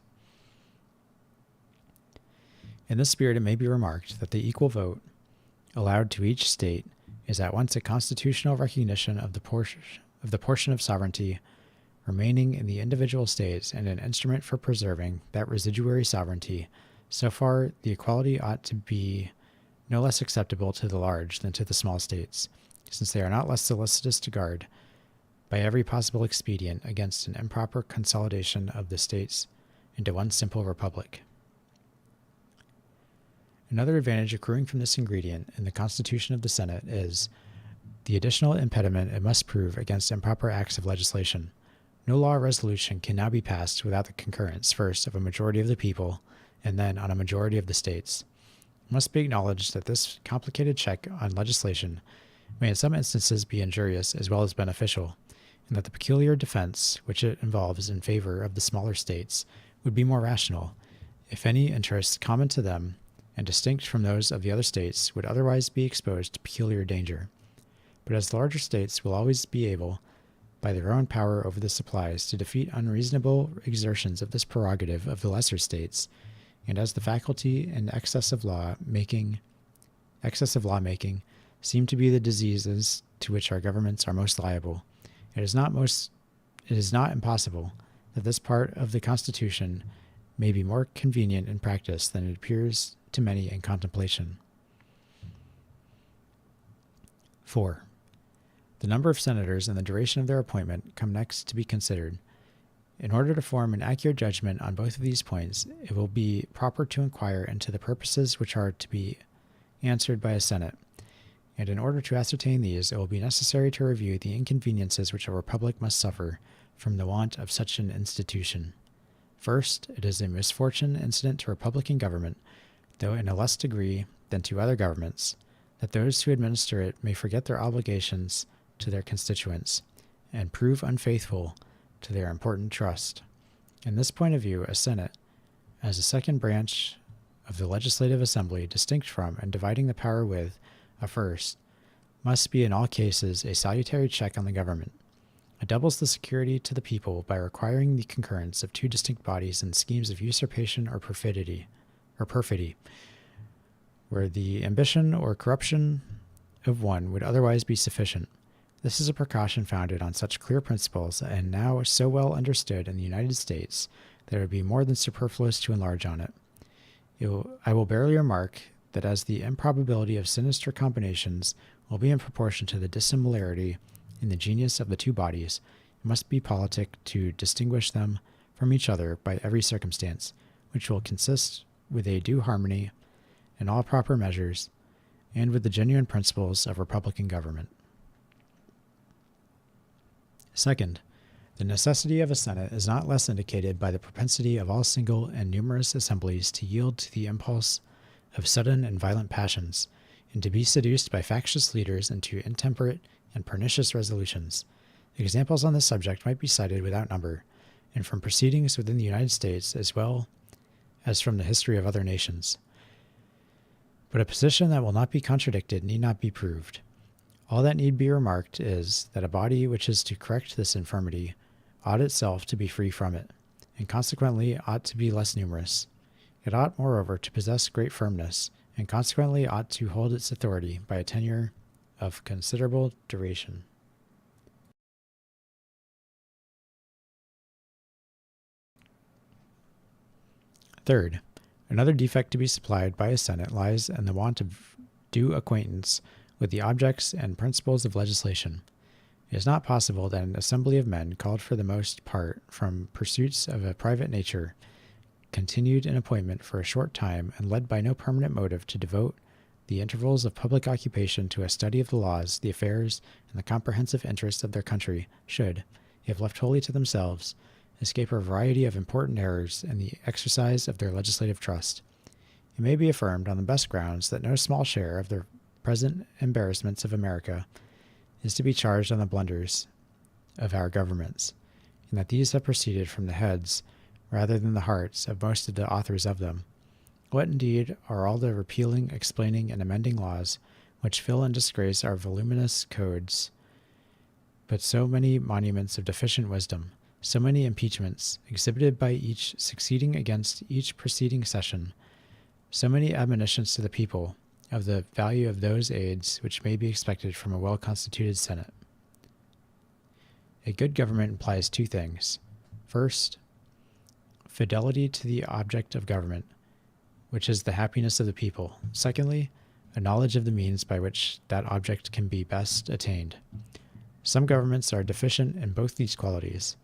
In this spirit, it may be remarked that the equal vote allowed to each state is at once a constitutional recognition of the of the portion of sovereignty remaining in the individual states and an instrument for preserving that residuary sovereignty, so far the equality ought to be no less acceptable to the large than to the small states, since they are not less solicitous to guard, by every possible expedient, against an improper consolidation of the states into one simple republic. Another advantage accruing from this ingredient in the Constitution of the Senate is the additional impediment it must prove against improper acts of legislation. No law or resolution can now be passed without the concurrence, first, of a majority of the people, and then on a majority of the states. It must be acknowledged that this complicated check on legislation may in some instances be injurious as well as beneficial, and that the peculiar defense which it involves in favor of the smaller states would be more rational, if any interests common to them and distinct from those of the other states would otherwise be exposed to peculiar danger. But as the larger states will always be able, by their own power over the supplies, to defeat unreasonable exertions of this prerogative of the lesser states, and as the faculty and excessive lawmaking seem to be the diseases to which our governments are most liable, it is not impossible that this part of the Constitution may be more convenient in practice than it appears to many in contemplation. 4. The number of senators and the duration of their appointment come next to be considered. In order to form an accurate judgment on both of these points, it will be proper to inquire into the purposes which are to be answered by a Senate, and in order to ascertain these, it will be necessary to review the inconveniences which a republic must suffer from the want of such an institution. First, it is a misfortune incident to republican government, though in a less degree than to other governments, that those who administer it may forget their obligations to their constituents, and prove unfaithful to their important trust. In this point of view, a Senate, as a second branch of the legislative assembly, distinct from and dividing the power with a first, must be in all cases a salutary check on the government. It doubles the security to the people by requiring the concurrence of two distinct bodies in schemes of usurpation or perfidy, where the ambition or corruption of one would otherwise be sufficient. This is a precaution founded on such clear principles and now so well understood in the United States that it would be more than superfluous to enlarge on it. I will barely remark that as the improbability of sinister combinations will be in proportion to the dissimilarity in the genius of the two bodies, it must be politic to distinguish them from each other by every circumstance, which will consist with a due harmony in all proper measures, and with the genuine principles of republican government. Second, the necessity of a Senate is not less indicated by the propensity of all single and numerous assemblies to yield to the impulse of sudden and violent passions, and to be seduced by factious leaders into intemperate and pernicious resolutions. Examples on this subject might be cited without number, and from proceedings within the United States as well as from the history of other nations. But a position that will not be contradicted need not be proved. All that need be remarked is that a body which is to correct this infirmity ought itself to be free from it, and consequently ought to be less numerous. It ought, moreover, to possess great firmness, and consequently ought to hold its authority by a tenure of considerable duration. Third, another defect to be supplied by a Senate lies in the want of due acquaintance with the objects and principles of legislation. It is not possible that an assembly of men, called for the most part from pursuits of a private nature, continued in appointment for a short time, and led by no permanent motive to devote the intervals of public occupation to a study of the laws, the affairs, and the comprehensive interests of their country, should, if left wholly to themselves, escape a variety of important errors in the exercise of their legislative trust. It may be affirmed on the best grounds that no small share of the present embarrassments of America is to be charged on the blunders of our governments, and that these have proceeded from the heads rather than the hearts of most of the authors of them. What indeed are all the repealing, explaining, and amending laws which fill and disgrace our voluminous codes, but so many monuments of deficient wisdom, so many impeachments exhibited by each succeeding against each preceding session, so many admonitions to the people of the value of those aids which may be expected from a well-constituted Senate. A good government implies two things. First, fidelity to the object of government, which is the happiness of the people. Secondly, a knowledge of the means by which that object can be best attained. Some governments are deficient in both these qualities.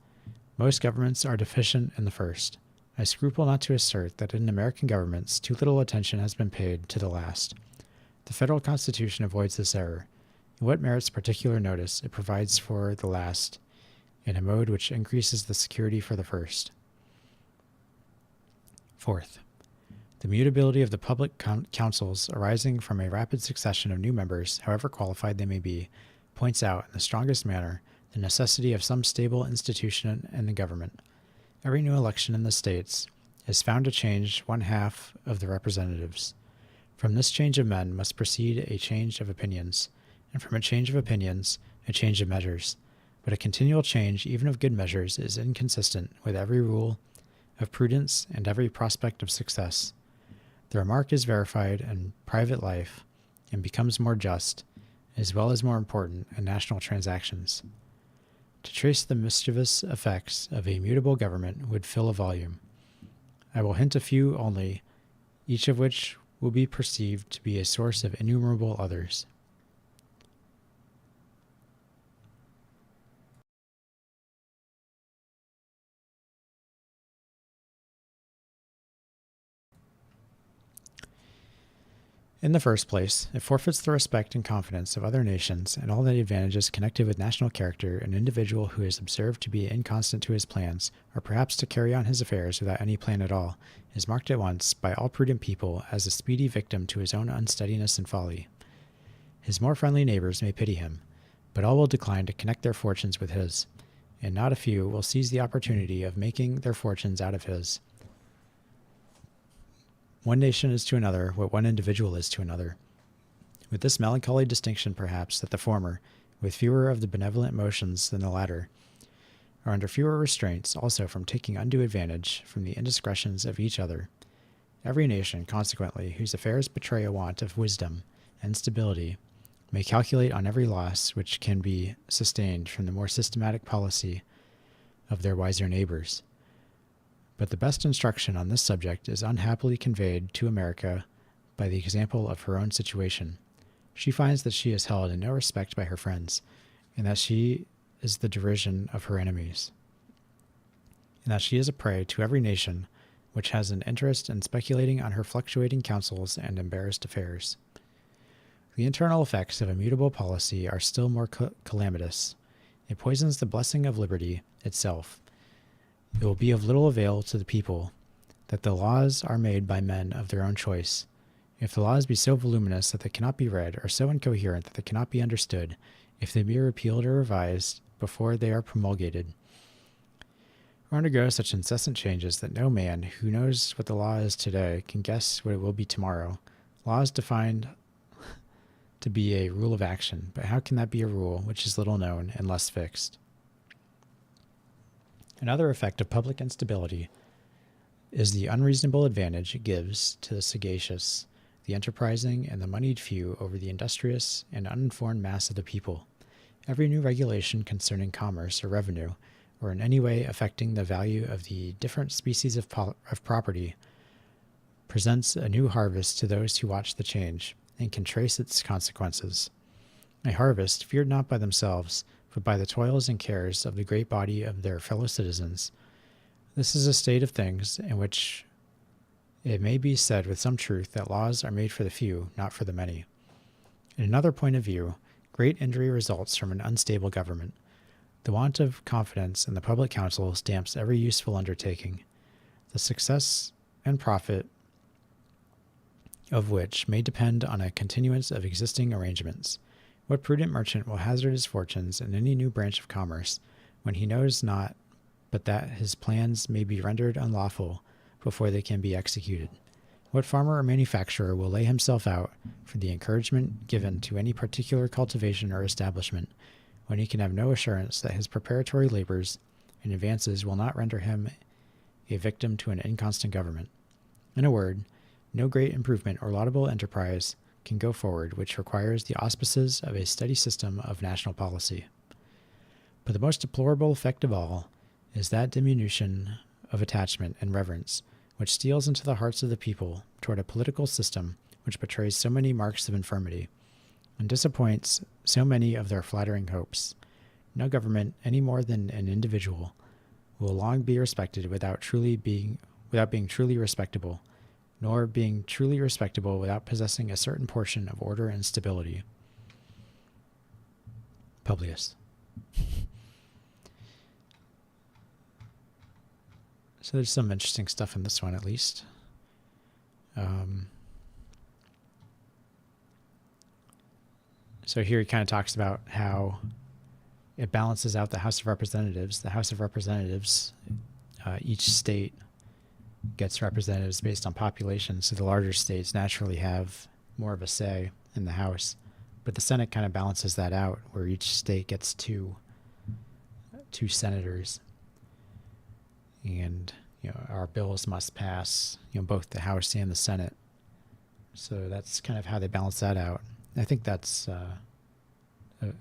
Most governments are deficient in the first. I scruple not to assert that in American governments too little attention has been paid to the last. The federal Constitution avoids this error. In what merits particular notice, it provides for the last in a mode which increases the security for the first. Fourth, the mutability of the public councils arising from a rapid succession of new members, however qualified they may be, points out in the strongest manner the necessity of some stable institution in the government. Every new election in the states is found to change one half of the representatives. From this change of men must proceed a change of opinions, and from a change of opinions, a change of measures. But a continual change, even of good measures, is inconsistent with every rule of prudence and every prospect of success. The remark is verified in private life and becomes more just, as well as more important in national transactions. To trace the mischievous effects of a mutable government would fill a volume. I will hint a few only, each of which will be perceived to be a source of innumerable others. In the first place, it forfeits the respect and confidence of other nations and all the advantages connected with national character. An individual who is observed to be inconstant to his plans, or perhaps to carry on his affairs without any plan at all, is marked at once by all prudent people as a speedy victim to his own unsteadiness and folly. His more friendly neighbors may pity him, but all will decline to connect their fortunes with his, and not a few will seize the opportunity of making their fortunes out of his. One nation is to another what one individual is to another, with this melancholy distinction perhaps that the former, with fewer of the benevolent motions than the latter, are under fewer restraints also from taking undue advantage from the indiscretions of each other. Every nation, consequently, whose affairs betray a want of wisdom and stability, may calculate on every loss which can be sustained from the more systematic policy of their wiser neighbors. But the best instruction on this subject is unhappily conveyed to America by the example of her own situation. She finds that she is held in no respect by her friends, and that she is the derision of her enemies, and that she is a prey to every nation which has an interest in speculating on her fluctuating counsels and embarrassed affairs. The internal effects of a mutable policy are still more calamitous. It poisons the blessing of liberty itself. It will be of little avail to the people that the laws are made by men of their own choice. If the laws be so voluminous that they cannot be read, or so incoherent that they cannot be understood, if they be repealed or revised before they are promulgated, or undergo such incessant changes that no man who knows what the law is today can guess what it will be tomorrow, laws defined to be a rule of action, but how can that be a rule which is little known and less fixed? Another effect of public instability is the unreasonable advantage it gives to the sagacious, the enterprising, and the moneyed few over the industrious and uninformed mass of the people. Every new regulation concerning commerce or revenue, or in any way affecting the value of the different species of property, presents a new harvest to those who watch the change and can trace its consequences. A harvest feared not by themselves, but by the toils and cares of the great body of their fellow citizens. This is a state of things in which it may be said with some truth that laws are made for the few, not for the many. In another point of view, great injury results from an unstable government. The want of confidence in the public council stamps every useful undertaking, the success and profit of which may depend on a continuance of existing arrangements. What prudent merchant will hazard his fortunes in any new branch of commerce, when he knows not but that his plans may be rendered unlawful before they can be executed? What farmer or manufacturer will lay himself out for the encouragement given to any particular cultivation or establishment, when he can have no assurance that his preparatory labors and advances will not render him a victim to an inconstant government? In a word, no great improvement or laudable enterprise can go forward which requires the auspices of a steady system of national policy. But the most deplorable effect of all is that diminution of attachment and reverence which steals into the hearts of the people toward a political system which betrays so many marks of infirmity and disappoints so many of their flattering hopes. No government, any more than an individual, will long be respected without being truly respectable, nor being truly respectable without possessing a certain portion of order and stability. Publius. So there's some interesting stuff in this one, at least. So here he kind of talks about how it balances out the House of Representatives. The House of Representatives, each state gets representatives based on population, so the larger states naturally have more of a say in the House. But the Senate kind of balances that out, where each state gets two senators. And our bills must pass both the House and the Senate. So that's kind of how they balance that out. I think that's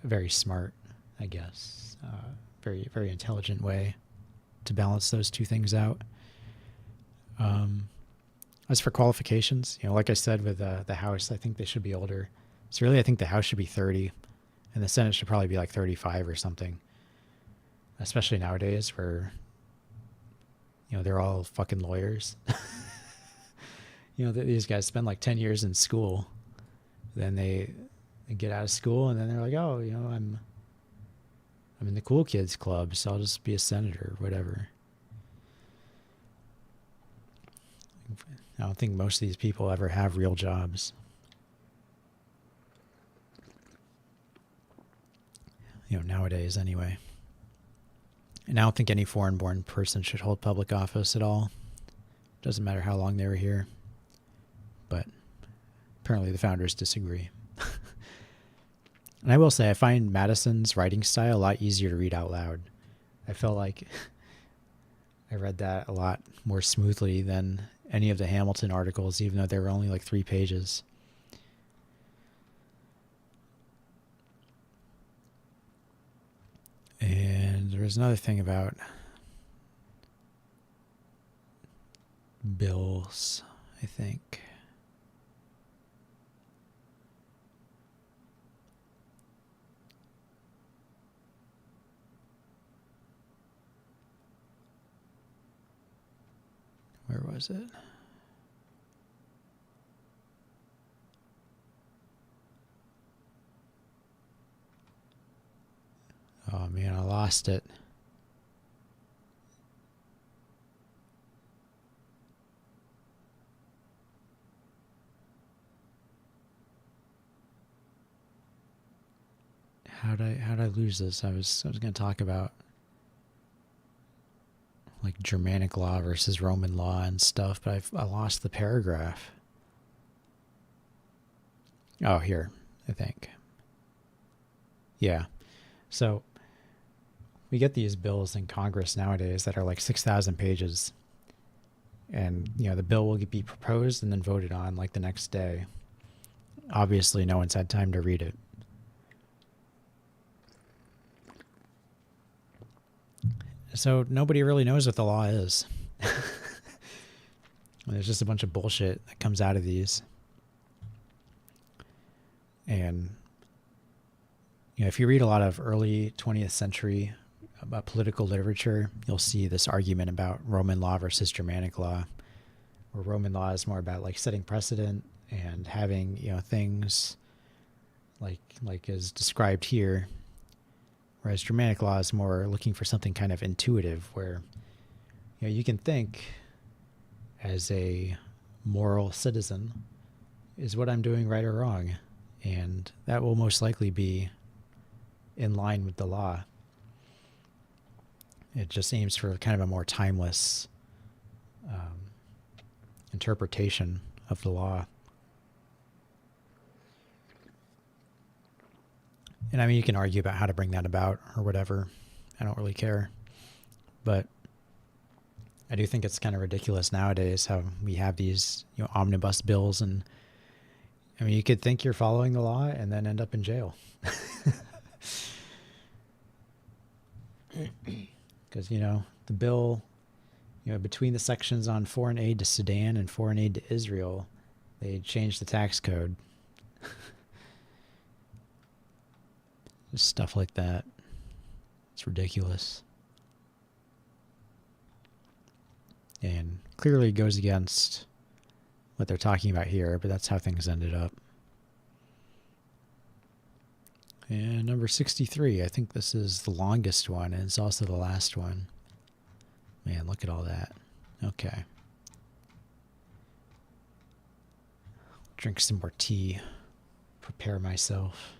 very smart, I guess. Very, very intelligent way to balance those two things out. As for qualifications, like I said with the House, I think they should be older. So really, I think the House should be 30, and the Senate should probably be like 35 or something. Especially nowadays, where they're all fucking lawyers. These guys spend like 10 years in school, then they get out of school, and then they're like, oh, I'm in the cool kids club, so I'll just be a senator or whatever. I don't think most of these people ever have real jobs. Nowadays anyway. And I don't think any foreign-born person should hold public office at all. Doesn't matter how long they were here. But apparently the founders disagree. And I will say, I find Madison's writing style a lot easier to read out loud. I felt like I read that a lot more smoothly than any of the Hamilton articles, even though they were only like 3 pages. And there was another thing about bills, I think. Where was it? Oh man, I lost it. How'd I lose this? I was going to talk about like Germanic law versus Roman law and stuff, but I lost the paragraph. Oh, here, I think. Yeah. So we get these bills in Congress nowadays that are like 6,000 pages. And, the bill will be proposed and then voted on like the next day. Obviously, no one's had time to read it. So nobody really knows what the law is. There's just a bunch of bullshit that comes out of these. And, if you read a lot of early 20th century political literature, you'll see this argument about Roman law versus Germanic law, where Roman law is more about like setting precedent and having, things like is described here. Whereas Germanic law is more looking for something kind of intuitive where, you can think as a moral citizen, is what I'm doing right or wrong? And that will most likely be in line with the law. It just aims for kind of a more timeless interpretation of the law. And I mean, you can argue about how to bring that about or whatever. I don't really care. But I do think it's kind of ridiculous nowadays how we have these, omnibus bills. And I mean, you could think you're following the law and then end up in jail. Because, the bill, between the sections on foreign aid to Sudan and foreign aid to Israel, they changed the tax code. Just stuff like that. It's ridiculous. And clearly goes against what they're talking about here, but that's how things ended up. And number 63, I think this is the longest one, and it's also the last one. Man, look at all that. Okay. Drink some more tea. Prepare myself.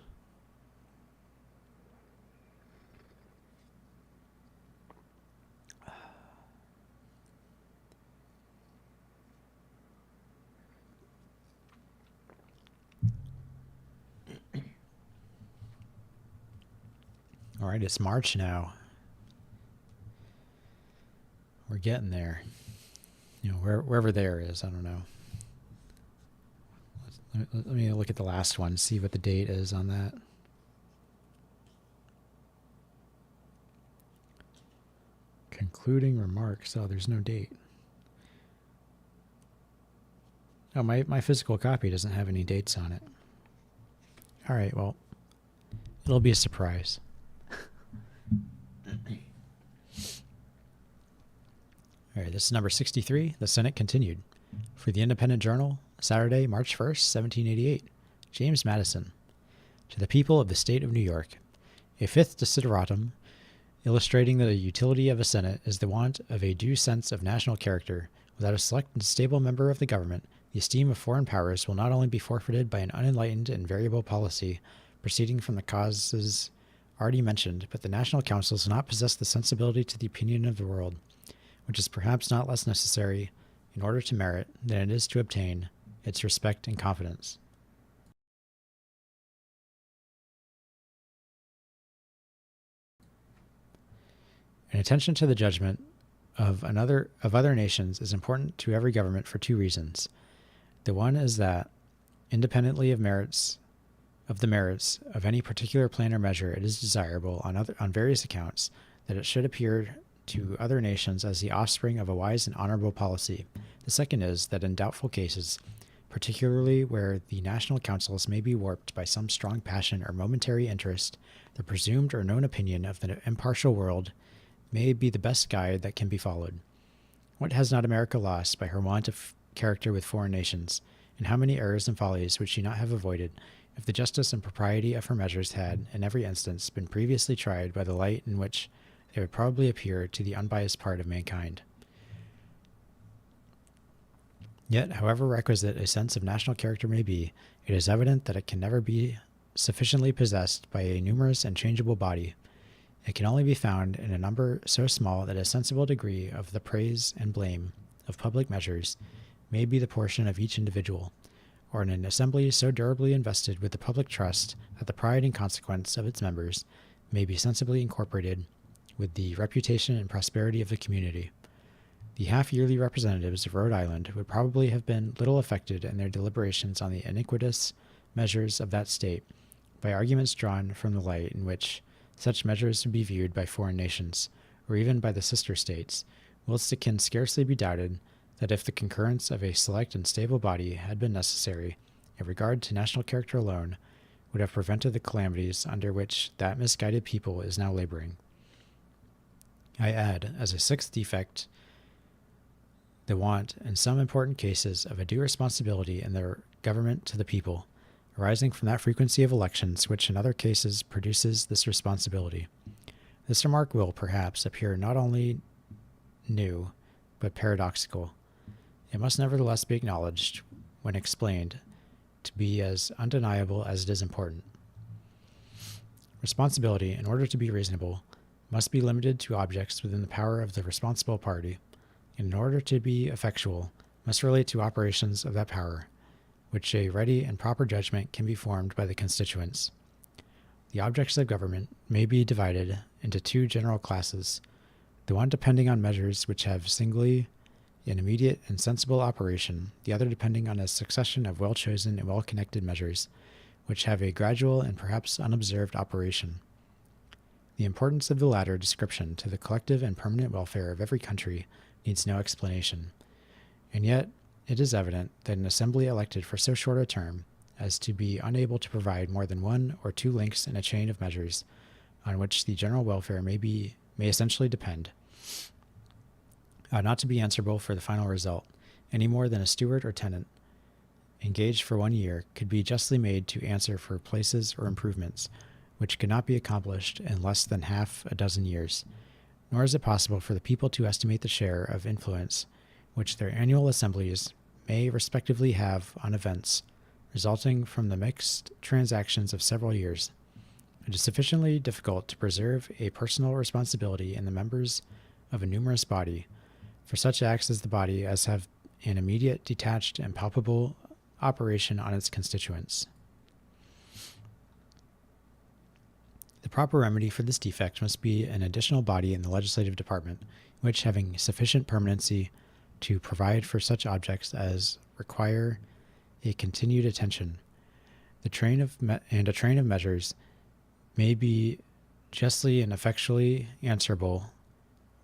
All right, it's March now. We're getting there. Wherever there is, I don't know. Let me look at the last one, see what the date is on that. Concluding remarks. Oh, there's no date. Oh, my physical copy doesn't have any dates on it. All right, well, it'll be a surprise. All right, this is number 63. The Senate continued. For the Independent Journal, Saturday, March 1st, 1788. James Madison. To the people of the state of New York. A fifth desideratum, illustrating the utility of a Senate, is the want of a due sense of national character. Without a select and stable member of the government, the esteem of foreign powers will not only be forfeited by an unenlightened and variable policy proceeding from the causes already mentioned, but the national councils will not possess the sensibility to the opinion of the world, which is perhaps not less necessary in order to merit than it is to obtain its respect and confidence. An attention to the judgment of other nations is important to every government for two reasons. The one is that, independently of the merits of any particular plan or measure, it is desirable on various accounts that it should appear to other nations as the offspring of a wise and honorable policy. The second is that in doubtful cases, particularly where the national councils may be warped by some strong passion or momentary interest, the presumed or known opinion of the impartial world may be the best guide that can be followed. What has not America lost by her want of character with foreign nations, and how many errors and follies would she not have avoided if the justice and propriety of her measures had, in every instance, been previously tried by the light in which they would probably appear to the unbiased part of mankind? Yet, however requisite a sense of national character may be, it is evident that it can never be sufficiently possessed by a numerous and changeable body. It can only be found in a number so small that a sensible degree of the praise and blame of public measures may be the portion of each individual, or in an assembly so durably invested with the public trust that the pride and consequence of its members may be sensibly incorporated with the reputation and prosperity of the community. The half-yearly representatives of Rhode Island would probably have been little affected in their deliberations on the iniquitous measures of that state by arguments drawn from the light in which such measures would be viewed by foreign nations, or even by the sister states, whilst it can scarcely be doubted that if the concurrence of a select and stable body had been necessary, in regard to national character alone, would have prevented the calamities under which that misguided people is now laboring. I add, as a sixth defect, the want, in some important cases, of a due responsibility in their government to the people, arising from that frequency of elections which in other cases produces this responsibility. This remark will, perhaps, appear not only new, but paradoxical. It must nevertheless be acknowledged, when explained, to be as undeniable as it is important. Responsibility, in order to be reasonable, must be limited to objects within the power of the responsible party, and in order to be effectual, must relate to operations of that power, which a ready and proper judgment can be formed by the constituents. The objects of government may be divided into two general classes, the one depending on measures which have singly an immediate and sensible operation, the other depending on a succession of well-chosen and well-connected measures, which have a gradual and perhaps unobserved operation. The The importance of the latter description to the collective and permanent welfare of every country needs no explanation. And yet, it is evident that an assembly elected for so short a term as to be unable to provide more than one or two links in a chain of measures on which the general welfare may essentially depend, ought not to be answerable for the final result, any more than a steward or tenant engaged for 1 year could be justly made to answer for places or improvements which could not be accomplished in less than half a dozen years. Nor is it possible for the people to estimate the share of influence which their annual assemblies may respectively have on events resulting from the mixed transactions of several years. It is sufficiently difficult to preserve a personal responsibility in the members of a numerous body, for such acts as the body as have an immediate, detached, and palpable operation on its constituents. The proper remedy for this defect must be an additional body in the legislative department, which, having sufficient permanency to provide for such objects as require a continued attention, a train of measures may be justly and effectually answerable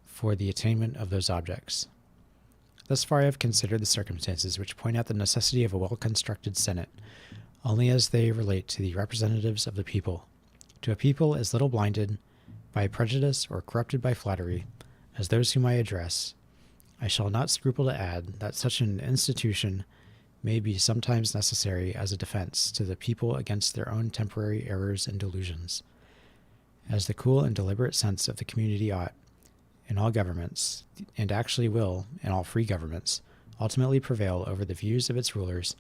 for the attainment of those objects. Thus far I have considered the circumstances which point out the necessity of a well-constructed Senate, only as they relate to the representatives of the people. To a people as little blinded by prejudice or corrupted by flattery as those whom I address, I shall not scruple to add that such an institution may be sometimes necessary as a defense to the people against their own temporary errors and delusions, as the cool and deliberate sense of the community ought, in all governments, and actually will, in all free governments, ultimately prevail over the views of its rulers.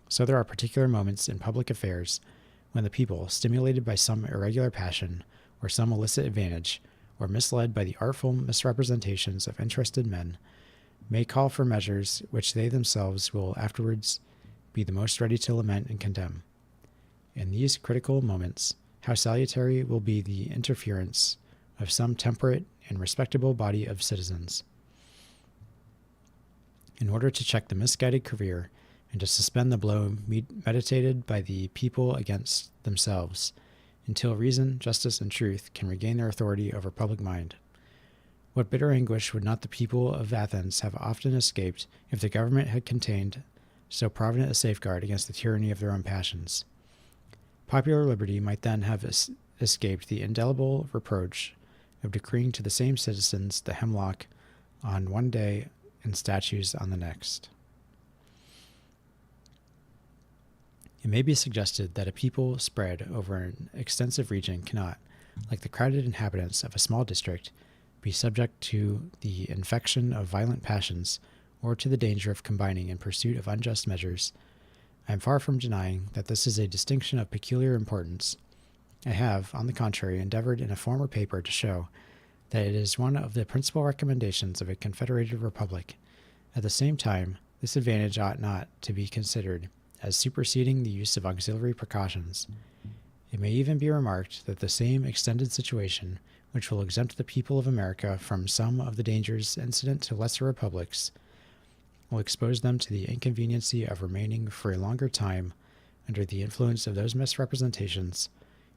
So there are particular moments in public affairs when the people, stimulated by some irregular passion or some illicit advantage, or misled by the artful misrepresentations of interested men, may call for measures which they themselves will afterwards be the most ready to lament and condemn. In these critical moments, how salutary will be the interference of some temperate and respectable body of citizens, in order to check the misguided career and to suspend the blow meditated by the people against themselves, until reason, justice, and truth can regain their authority over public mind. What bitter anguish would not the people of Athens have often escaped if the government had contained so provident a safeguard against the tyranny of their own passions? Popular liberty might then have escaped the indelible reproach of decreeing to the same citizens the hemlock on one day and statues on the next. It may be suggested that a people spread over an extensive region cannot, like the crowded inhabitants of a small district, be subject to the infection of violent passions or to the danger of combining in pursuit of unjust measures. I am far from denying that this is a distinction of peculiar importance. I have, on the contrary, endeavored in a former paper to show that it is one of the principal recommendations of a confederated republic. At the same time, this advantage ought not to be considered as superseding the use of auxiliary precautions. It may even be remarked that the same extended situation, which will exempt the people of America from some of the dangers incident to lesser republics, will expose them to the inconveniency of remaining for a longer time under the influence of those misrepresentations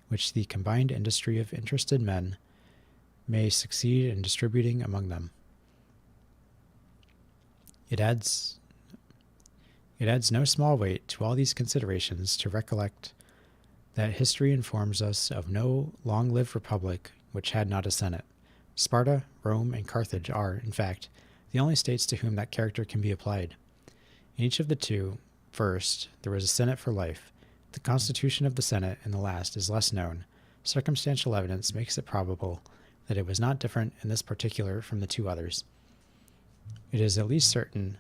which the combined industry of interested men may succeed in distributing among them. It adds no small weight to all these considerations to recollect that history informs us of no long-lived republic which had not a senate. Sparta, Rome, and Carthage are, in fact, the only states to whom that character can be applied. In each of the two, first, there was a senate for life. The constitution of the senate in the last is less known. Circumstantial evidence makes it probable that it was not different in this particular from the two others. It is at least certain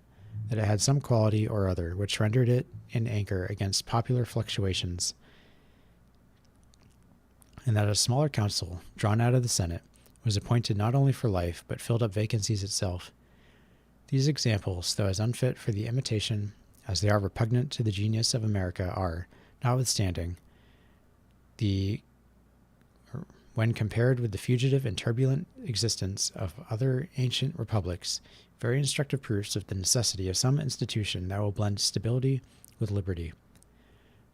that it had some quality or other which rendered it an anchor against popular fluctuations, and that a smaller council, drawn out of the Senate, was appointed not only for life, but filled up vacancies itself. These examples, though as unfit for the imitation as they are repugnant to the genius of America, are, notwithstanding, when compared with the fugitive and turbulent existence of other ancient republics, very instructive proofs of the necessity of some institution that will blend stability with liberty.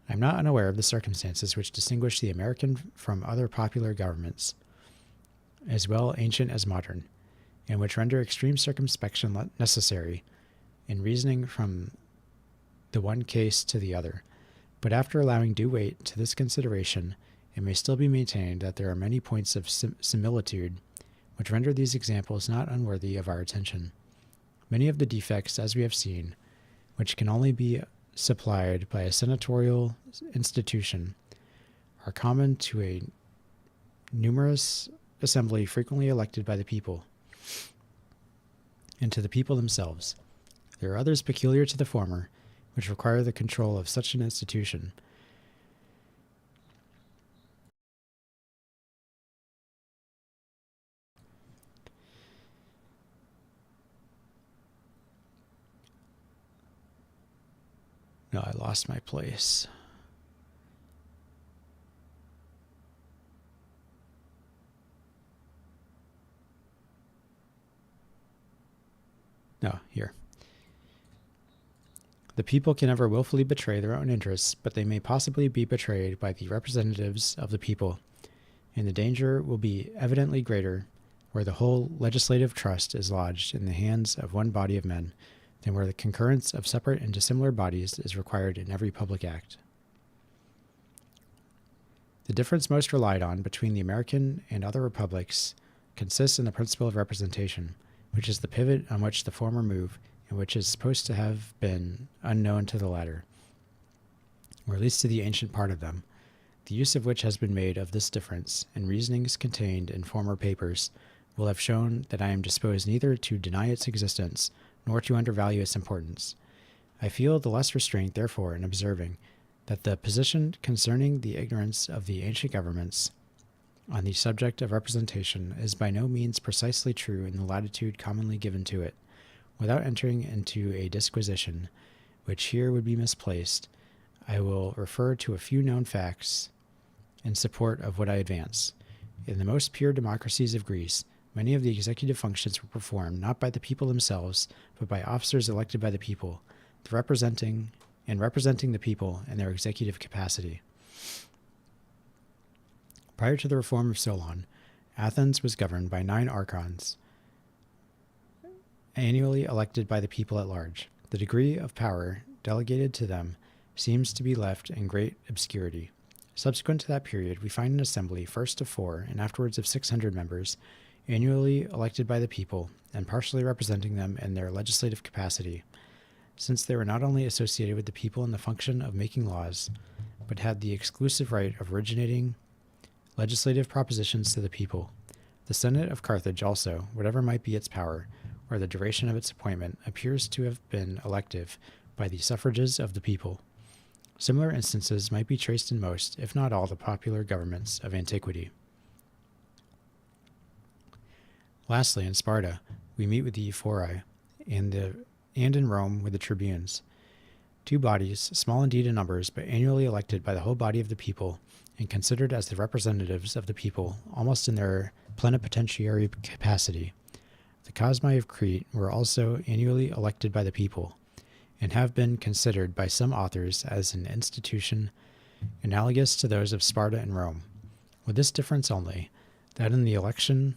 I am not unaware of the circumstances which distinguish the American from other popular governments. as well ancient as modern, and which render extreme circumspection necessary in reasoning from the one case to the other. But after allowing due weight to this consideration, it may still be maintained that there are many points of similitude which render these examples not unworthy of our attention. Many of the defects, as we have seen, which can only be supplied by a senatorial institution, are common to a numerous assembly frequently elected by the people, and to the people themselves. There are others peculiar to the former, which require the control of such an institution. No, I lost my place. No, here. The people can never willfully betray their own interests, but they may possibly be betrayed by the representatives of the people, and the danger will be evidently greater where the whole legislative trust is lodged in the hands of one body of men than where the concurrence of separate and dissimilar bodies is required in every public act. The difference most relied on between the American and other republics consists in the principle of representation, which is the pivot on which the former move, and which is supposed to have been unknown to the latter, or at least to the ancient part of them. The use of which has been made of this difference, and reasonings contained in former papers, will have shown that I am disposed neither to deny its existence nor to undervalue its importance. I feel the less restraint, therefore, in observing that the position concerning the ignorance of the ancient governments on the subject of representation is by no means precisely true in the latitude commonly given to it. Without entering into a disquisition, which here would be misplaced, I will refer to a few known facts in support of what I advance. In the most pure democracies of Greece, many of the executive functions were performed not by the people themselves, but by officers elected by the people, representing the people in their executive capacity. Prior to the reform of Solon, Athens was governed by 9 archons, annually elected by the people at large. The degree of power delegated to them seems to be left in great obscurity. Subsequent to that period, we find an assembly, first of 4 and afterwards of 600 members, annually elected by the people and partially representing them in their legislative capacity, since they were not only associated with the people in the function of making laws, but had the exclusive right of originating legislative propositions to the people. The Senate of Carthage also, whatever might be its power, or the duration of its appointment, appears to have been elective by the suffrages of the people. Similar instances might be traced in most, if not all, the popular governments of antiquity. Lastly, in Sparta, we meet with the Ephori, and in Rome with the tribunes, 2 bodies, small indeed in numbers, but annually elected by the whole body of the people, and considered as the representatives of the people, almost in their plenipotentiary capacity. The Cosmi of Crete were also annually elected by the people, and have been considered by some authors as an institution analogous to those of Sparta and Rome, with this difference only, that in the election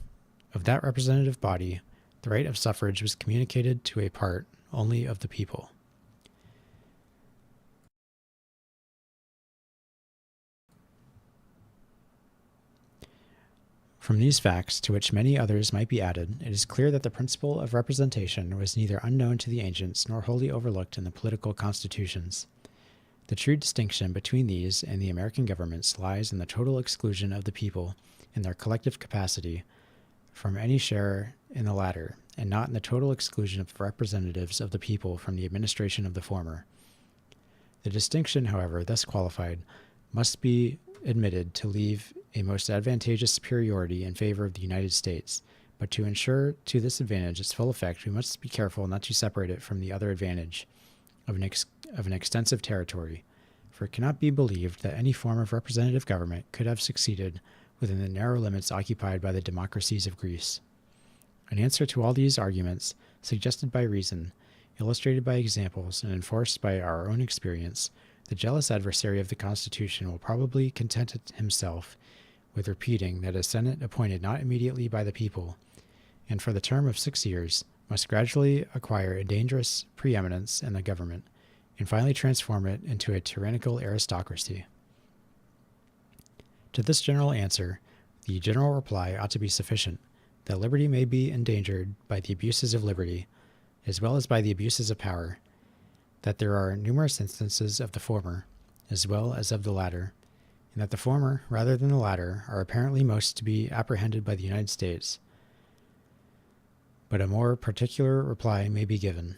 of that representative body, the right of suffrage was communicated to a part only of the people. From these facts, to which many others might be added, it is clear that the principle of representation was neither unknown to the ancients nor wholly overlooked in the political constitutions. The true distinction between these and the American governments lies in the total exclusion of the people in their collective capacity from any share in the latter, and not in the total exclusion of representatives of the people from the administration of the former. The distinction, however, thus qualified, must be admitted to leave a most advantageous superiority in favor of the United States, but to ensure to this advantage its full effect, we must be careful not to separate it from the other advantage of an extensive territory, for it cannot be believed that any form of representative government could have succeeded within the narrow limits occupied by the democracies of Greece. In answer to all these arguments, suggested by reason, illustrated by examples, and enforced by our own experience, the jealous adversary of the Constitution will probably content himself with repeating that a Senate appointed not immediately by the people, and for the term of 6 years, must gradually acquire a dangerous preeminence in the government, and finally transform it into a tyrannical aristocracy. To this general answer, the general reply ought to be sufficient, that liberty may be endangered by the abuses of liberty, as well as by the abuses of power, that there are numerous instances of the former, as well as of the latter, and that the former, rather than the latter, are apparently most to be apprehended by the United States. But a more particular reply may be given.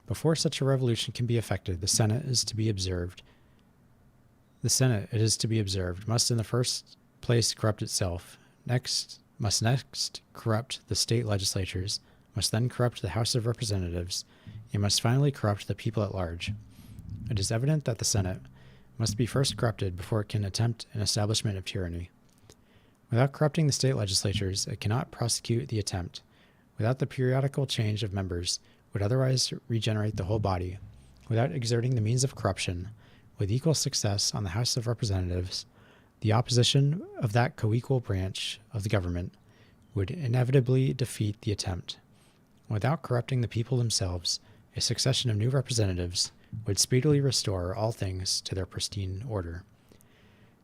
Before such a revolution can be effected, the Senate, it is to be observed, must in the first place corrupt itself, must next corrupt the state legislatures, must then corrupt the House of Representatives, and must finally corrupt the people at large. It is evident that the Senate must be first corrupted before it can attempt an establishment of tyranny. Without corrupting the state legislatures, it cannot prosecute the attempt. Without the periodical change of members, would otherwise regenerate the whole body. Without exerting the means of corruption, with equal success on the House of Representatives, the opposition of that co-equal branch of the government would inevitably defeat the attempt. Without corrupting the people themselves, a succession of new representatives would speedily restore all things to their pristine order.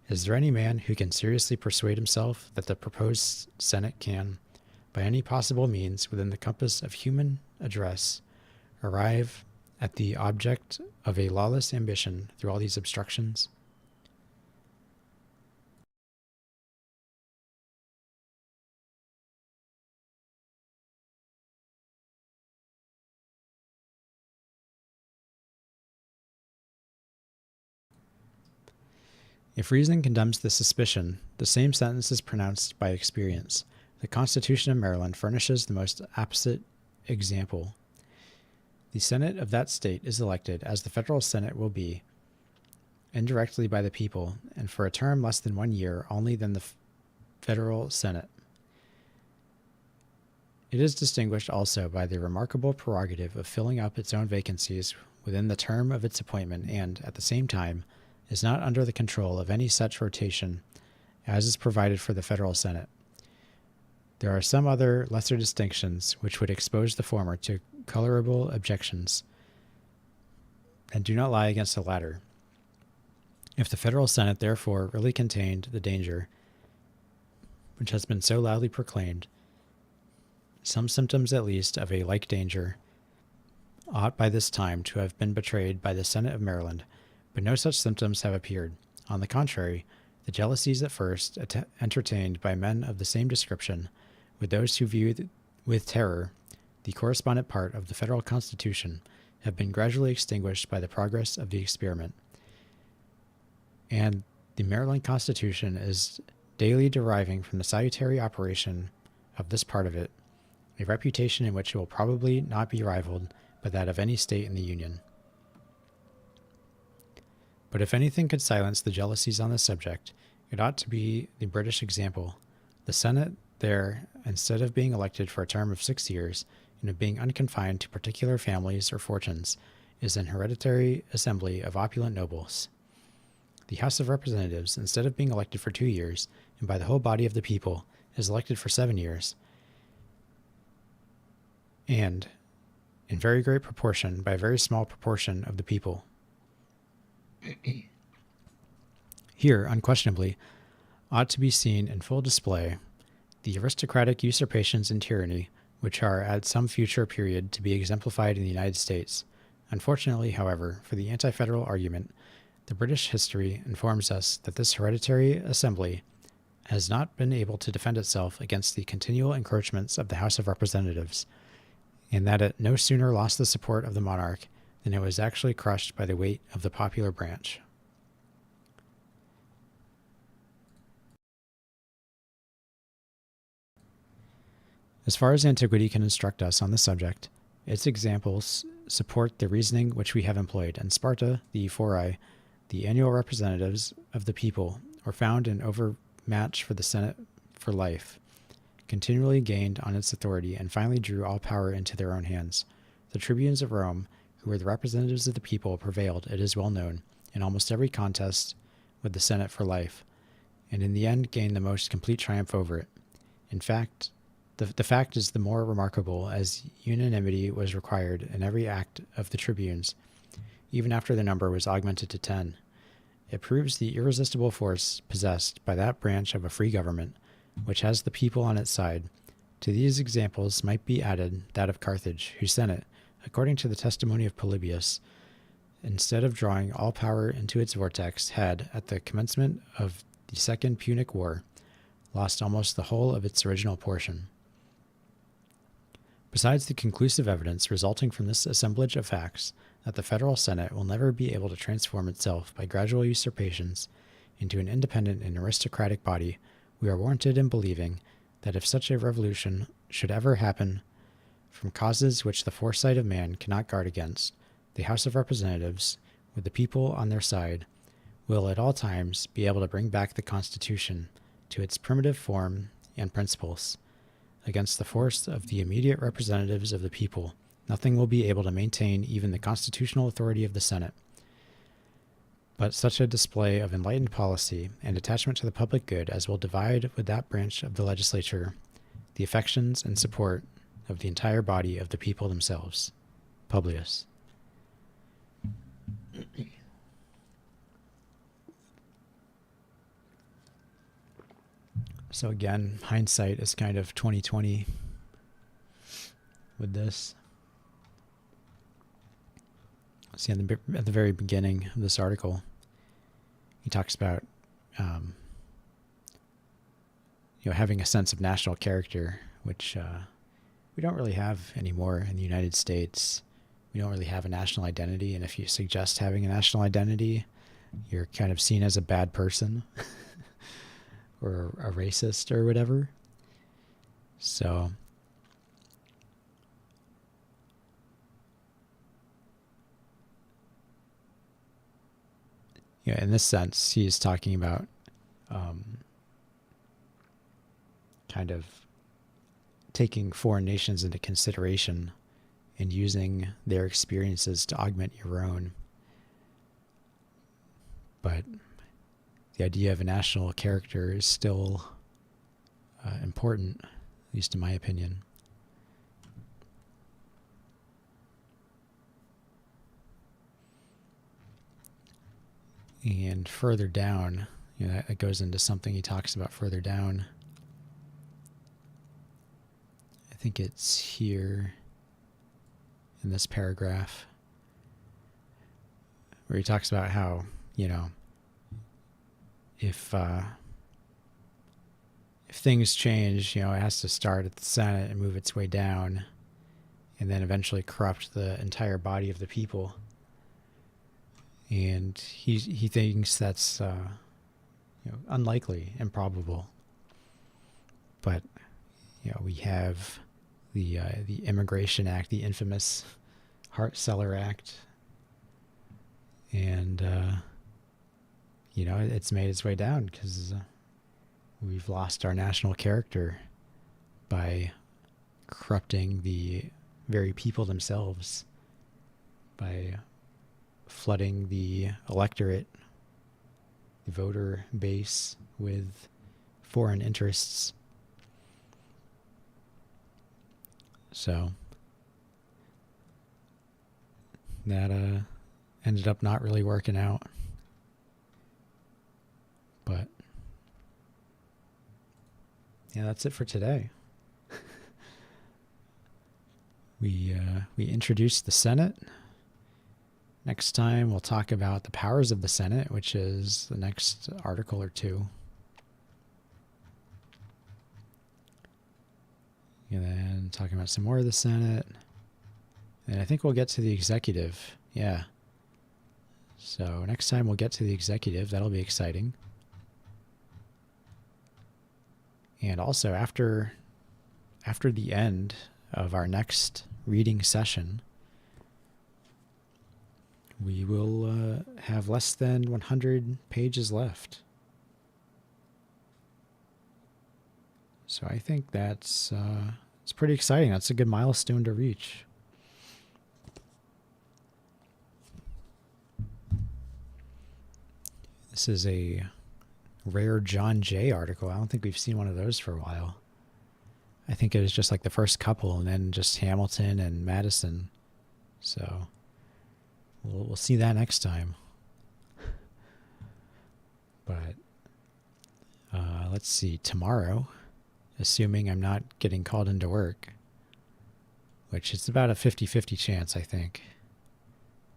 Is there any man who can seriously persuade himself that the proposed Senate can, by any possible means within the compass of human address, arrive at the object of a lawless ambition through all these obstructions? If reason condemns this suspicion, the same sentence is pronounced by experience. The Constitution of Maryland furnishes the most apposite example. The Senate of that state is elected, as the federal Senate will be, indirectly by the people, and for a term less than 1 year only than the federal Senate. It is distinguished also by the remarkable prerogative of filling up its own vacancies within the term of its appointment, and, at the same time, is not under the control of any such rotation as is provided for the federal Senate. There are some other lesser distinctions which would expose the former to colorable objections, and do not lie against the latter. If the federal Senate therefore really contained the danger which has been so loudly proclaimed, some symptoms at least of a like danger ought by this time to have been betrayed by the Senate of Maryland, but no such symptoms have appeared. On the contrary, the jealousies at first entertained by men of the same description with those who viewed with terror the correspondent part of the federal Constitution have been gradually extinguished by the progress of the experiment, and the Maryland Constitution is daily deriving from the salutary operation of this part of it a reputation in which it will probably not be rivaled by that of any state in the Union. But if anything could silence the jealousies on this subject, it ought to be the British example. The Senate there, instead of being elected for a term of 6 years, and of being unconfined to particular families or fortunes, is an hereditary assembly of opulent nobles. The House of Representatives, instead of being elected for 2 years, and by the whole body of the people, is elected for 7 years, and, in very great proportion, by a very small proportion of the people. Here, unquestionably, ought to be seen in full display the aristocratic usurpations and tyranny which are at some future period to be exemplified in the United States. Unfortunately, however, for the anti-federal argument, the British history informs us that this hereditary assembly has not been able to defend itself against the continual encroachments of the House of Representatives, and that it no sooner lost the support of the monarch than it was actually crushed by the weight of the popular branch. As far as antiquity can instruct us on the subject, its examples support the reasoning which we have employed. In Sparta, the Ephori, the annual representatives of the people, were found an overmatch for the Senate for life, continually gained on its authority, and finally drew all power into their own hands. The tribunes of Rome, who were the representatives of the people, prevailed, it is well known, in almost every contest with the Senate for life, and in the end gain the most complete triumph over it. In fact, the fact is the more remarkable as unanimity was required in every act of the tribunes, even after the number was augmented to 10. It proves the irresistible force possessed by that branch of a free government, which has the people on its side. To these examples might be added that of Carthage, whose Senate, according to the testimony of Polybius, instead of drawing all power into its vortex, had, at the commencement of the Second Punic War, lost almost the whole of its original portion. Besides the conclusive evidence resulting from this assemblage of facts that the federal Senate will never be able to transform itself by gradual usurpations into an independent and aristocratic body, we are warranted in believing that if such a revolution should ever happen from causes which the foresight of man cannot guard against, the House of Representatives, with the people on their side, will at all times be able to bring back the Constitution to its primitive form and principles. Against the force of the immediate representatives of the people, nothing will be able to maintain even the constitutional authority of the Senate. But such a display of enlightened policy and attachment to the public good as will divide with that branch of the legislature the affections and support of the entire body of the people themselves. Publius. So again, hindsight is kind of 2020 with this. See, at the very beginning of this article, he talks about having a sense of national character, which we don't really have anymore in the United States. We don't really have a national identity, and if you suggest having a national identity, you're kind of seen as a bad person or a racist or whatever. So in this sense, he is talking about kind of taking foreign nations into consideration and using their experiences to augment your own. But the idea of a national character is still important, at least in my opinion. And further down, that goes into something he talks about further down. I think it's here in this paragraph where he talks about how, if things change, it has to start at the Senate and move its way down and then eventually corrupt the entire body of the people. And he thinks that's unlikely, improbable. But we have the Immigration Act, the infamous Hart-Celler Act, and it's made its way down because we've lost our national character by corrupting the very people themselves, by flooding the electorate, the voter base, with foreign interests. So that ended up not really working out. But that's it for today. We introduced the Senate. Next time we'll talk about the powers of the Senate, which is the next article or two. And then talking about some more of the Senate. And I think we'll get to the executive. Yeah. So next time we'll get to the executive. That'll be exciting. And also after the end of our next reading session, we will have less than 100 pages left. So I think that's it's pretty exciting. That's a good milestone to reach. This is a rare John Jay article. I don't think we've seen one of those for a while. I think it was just like the first couple and then just Hamilton and Madison. So we'll see that next time. But let's see, tomorrow, assuming I'm not getting called into work, which is about a 50-50 chance, I think.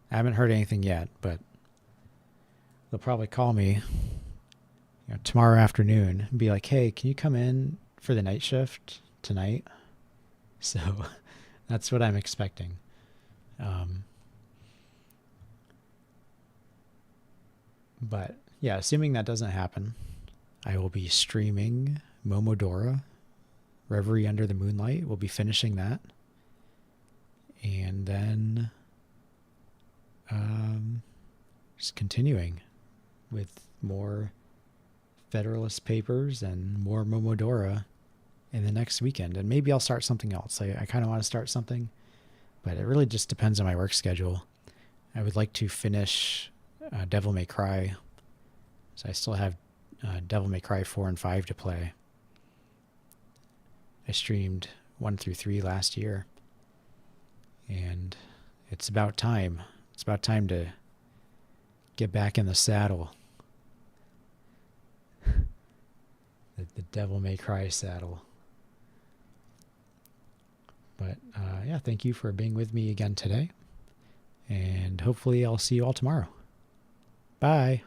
I haven't heard anything yet, but they'll probably call me tomorrow afternoon and be like, hey, can you come in for the night shift tonight? So that's what I'm expecting. But yeah, assuming that doesn't happen, I will be streaming Momodora, Reverie Under the Moonlight. We'll be finishing that. And then just continuing with more Federalist papers and more Momodora in the next weekend. And maybe I'll start something else. I kind of want to start something, but it really just depends on my work schedule. I would like to finish Devil May Cry. So I still have Devil May Cry 4 and 5 to play. I streamed 1 through 3 last year. And it's about time. It's about time to get back in the saddle. The Devil May Cry saddle. But yeah, thank you for being with me again today. And hopefully I'll see you all tomorrow. Bye.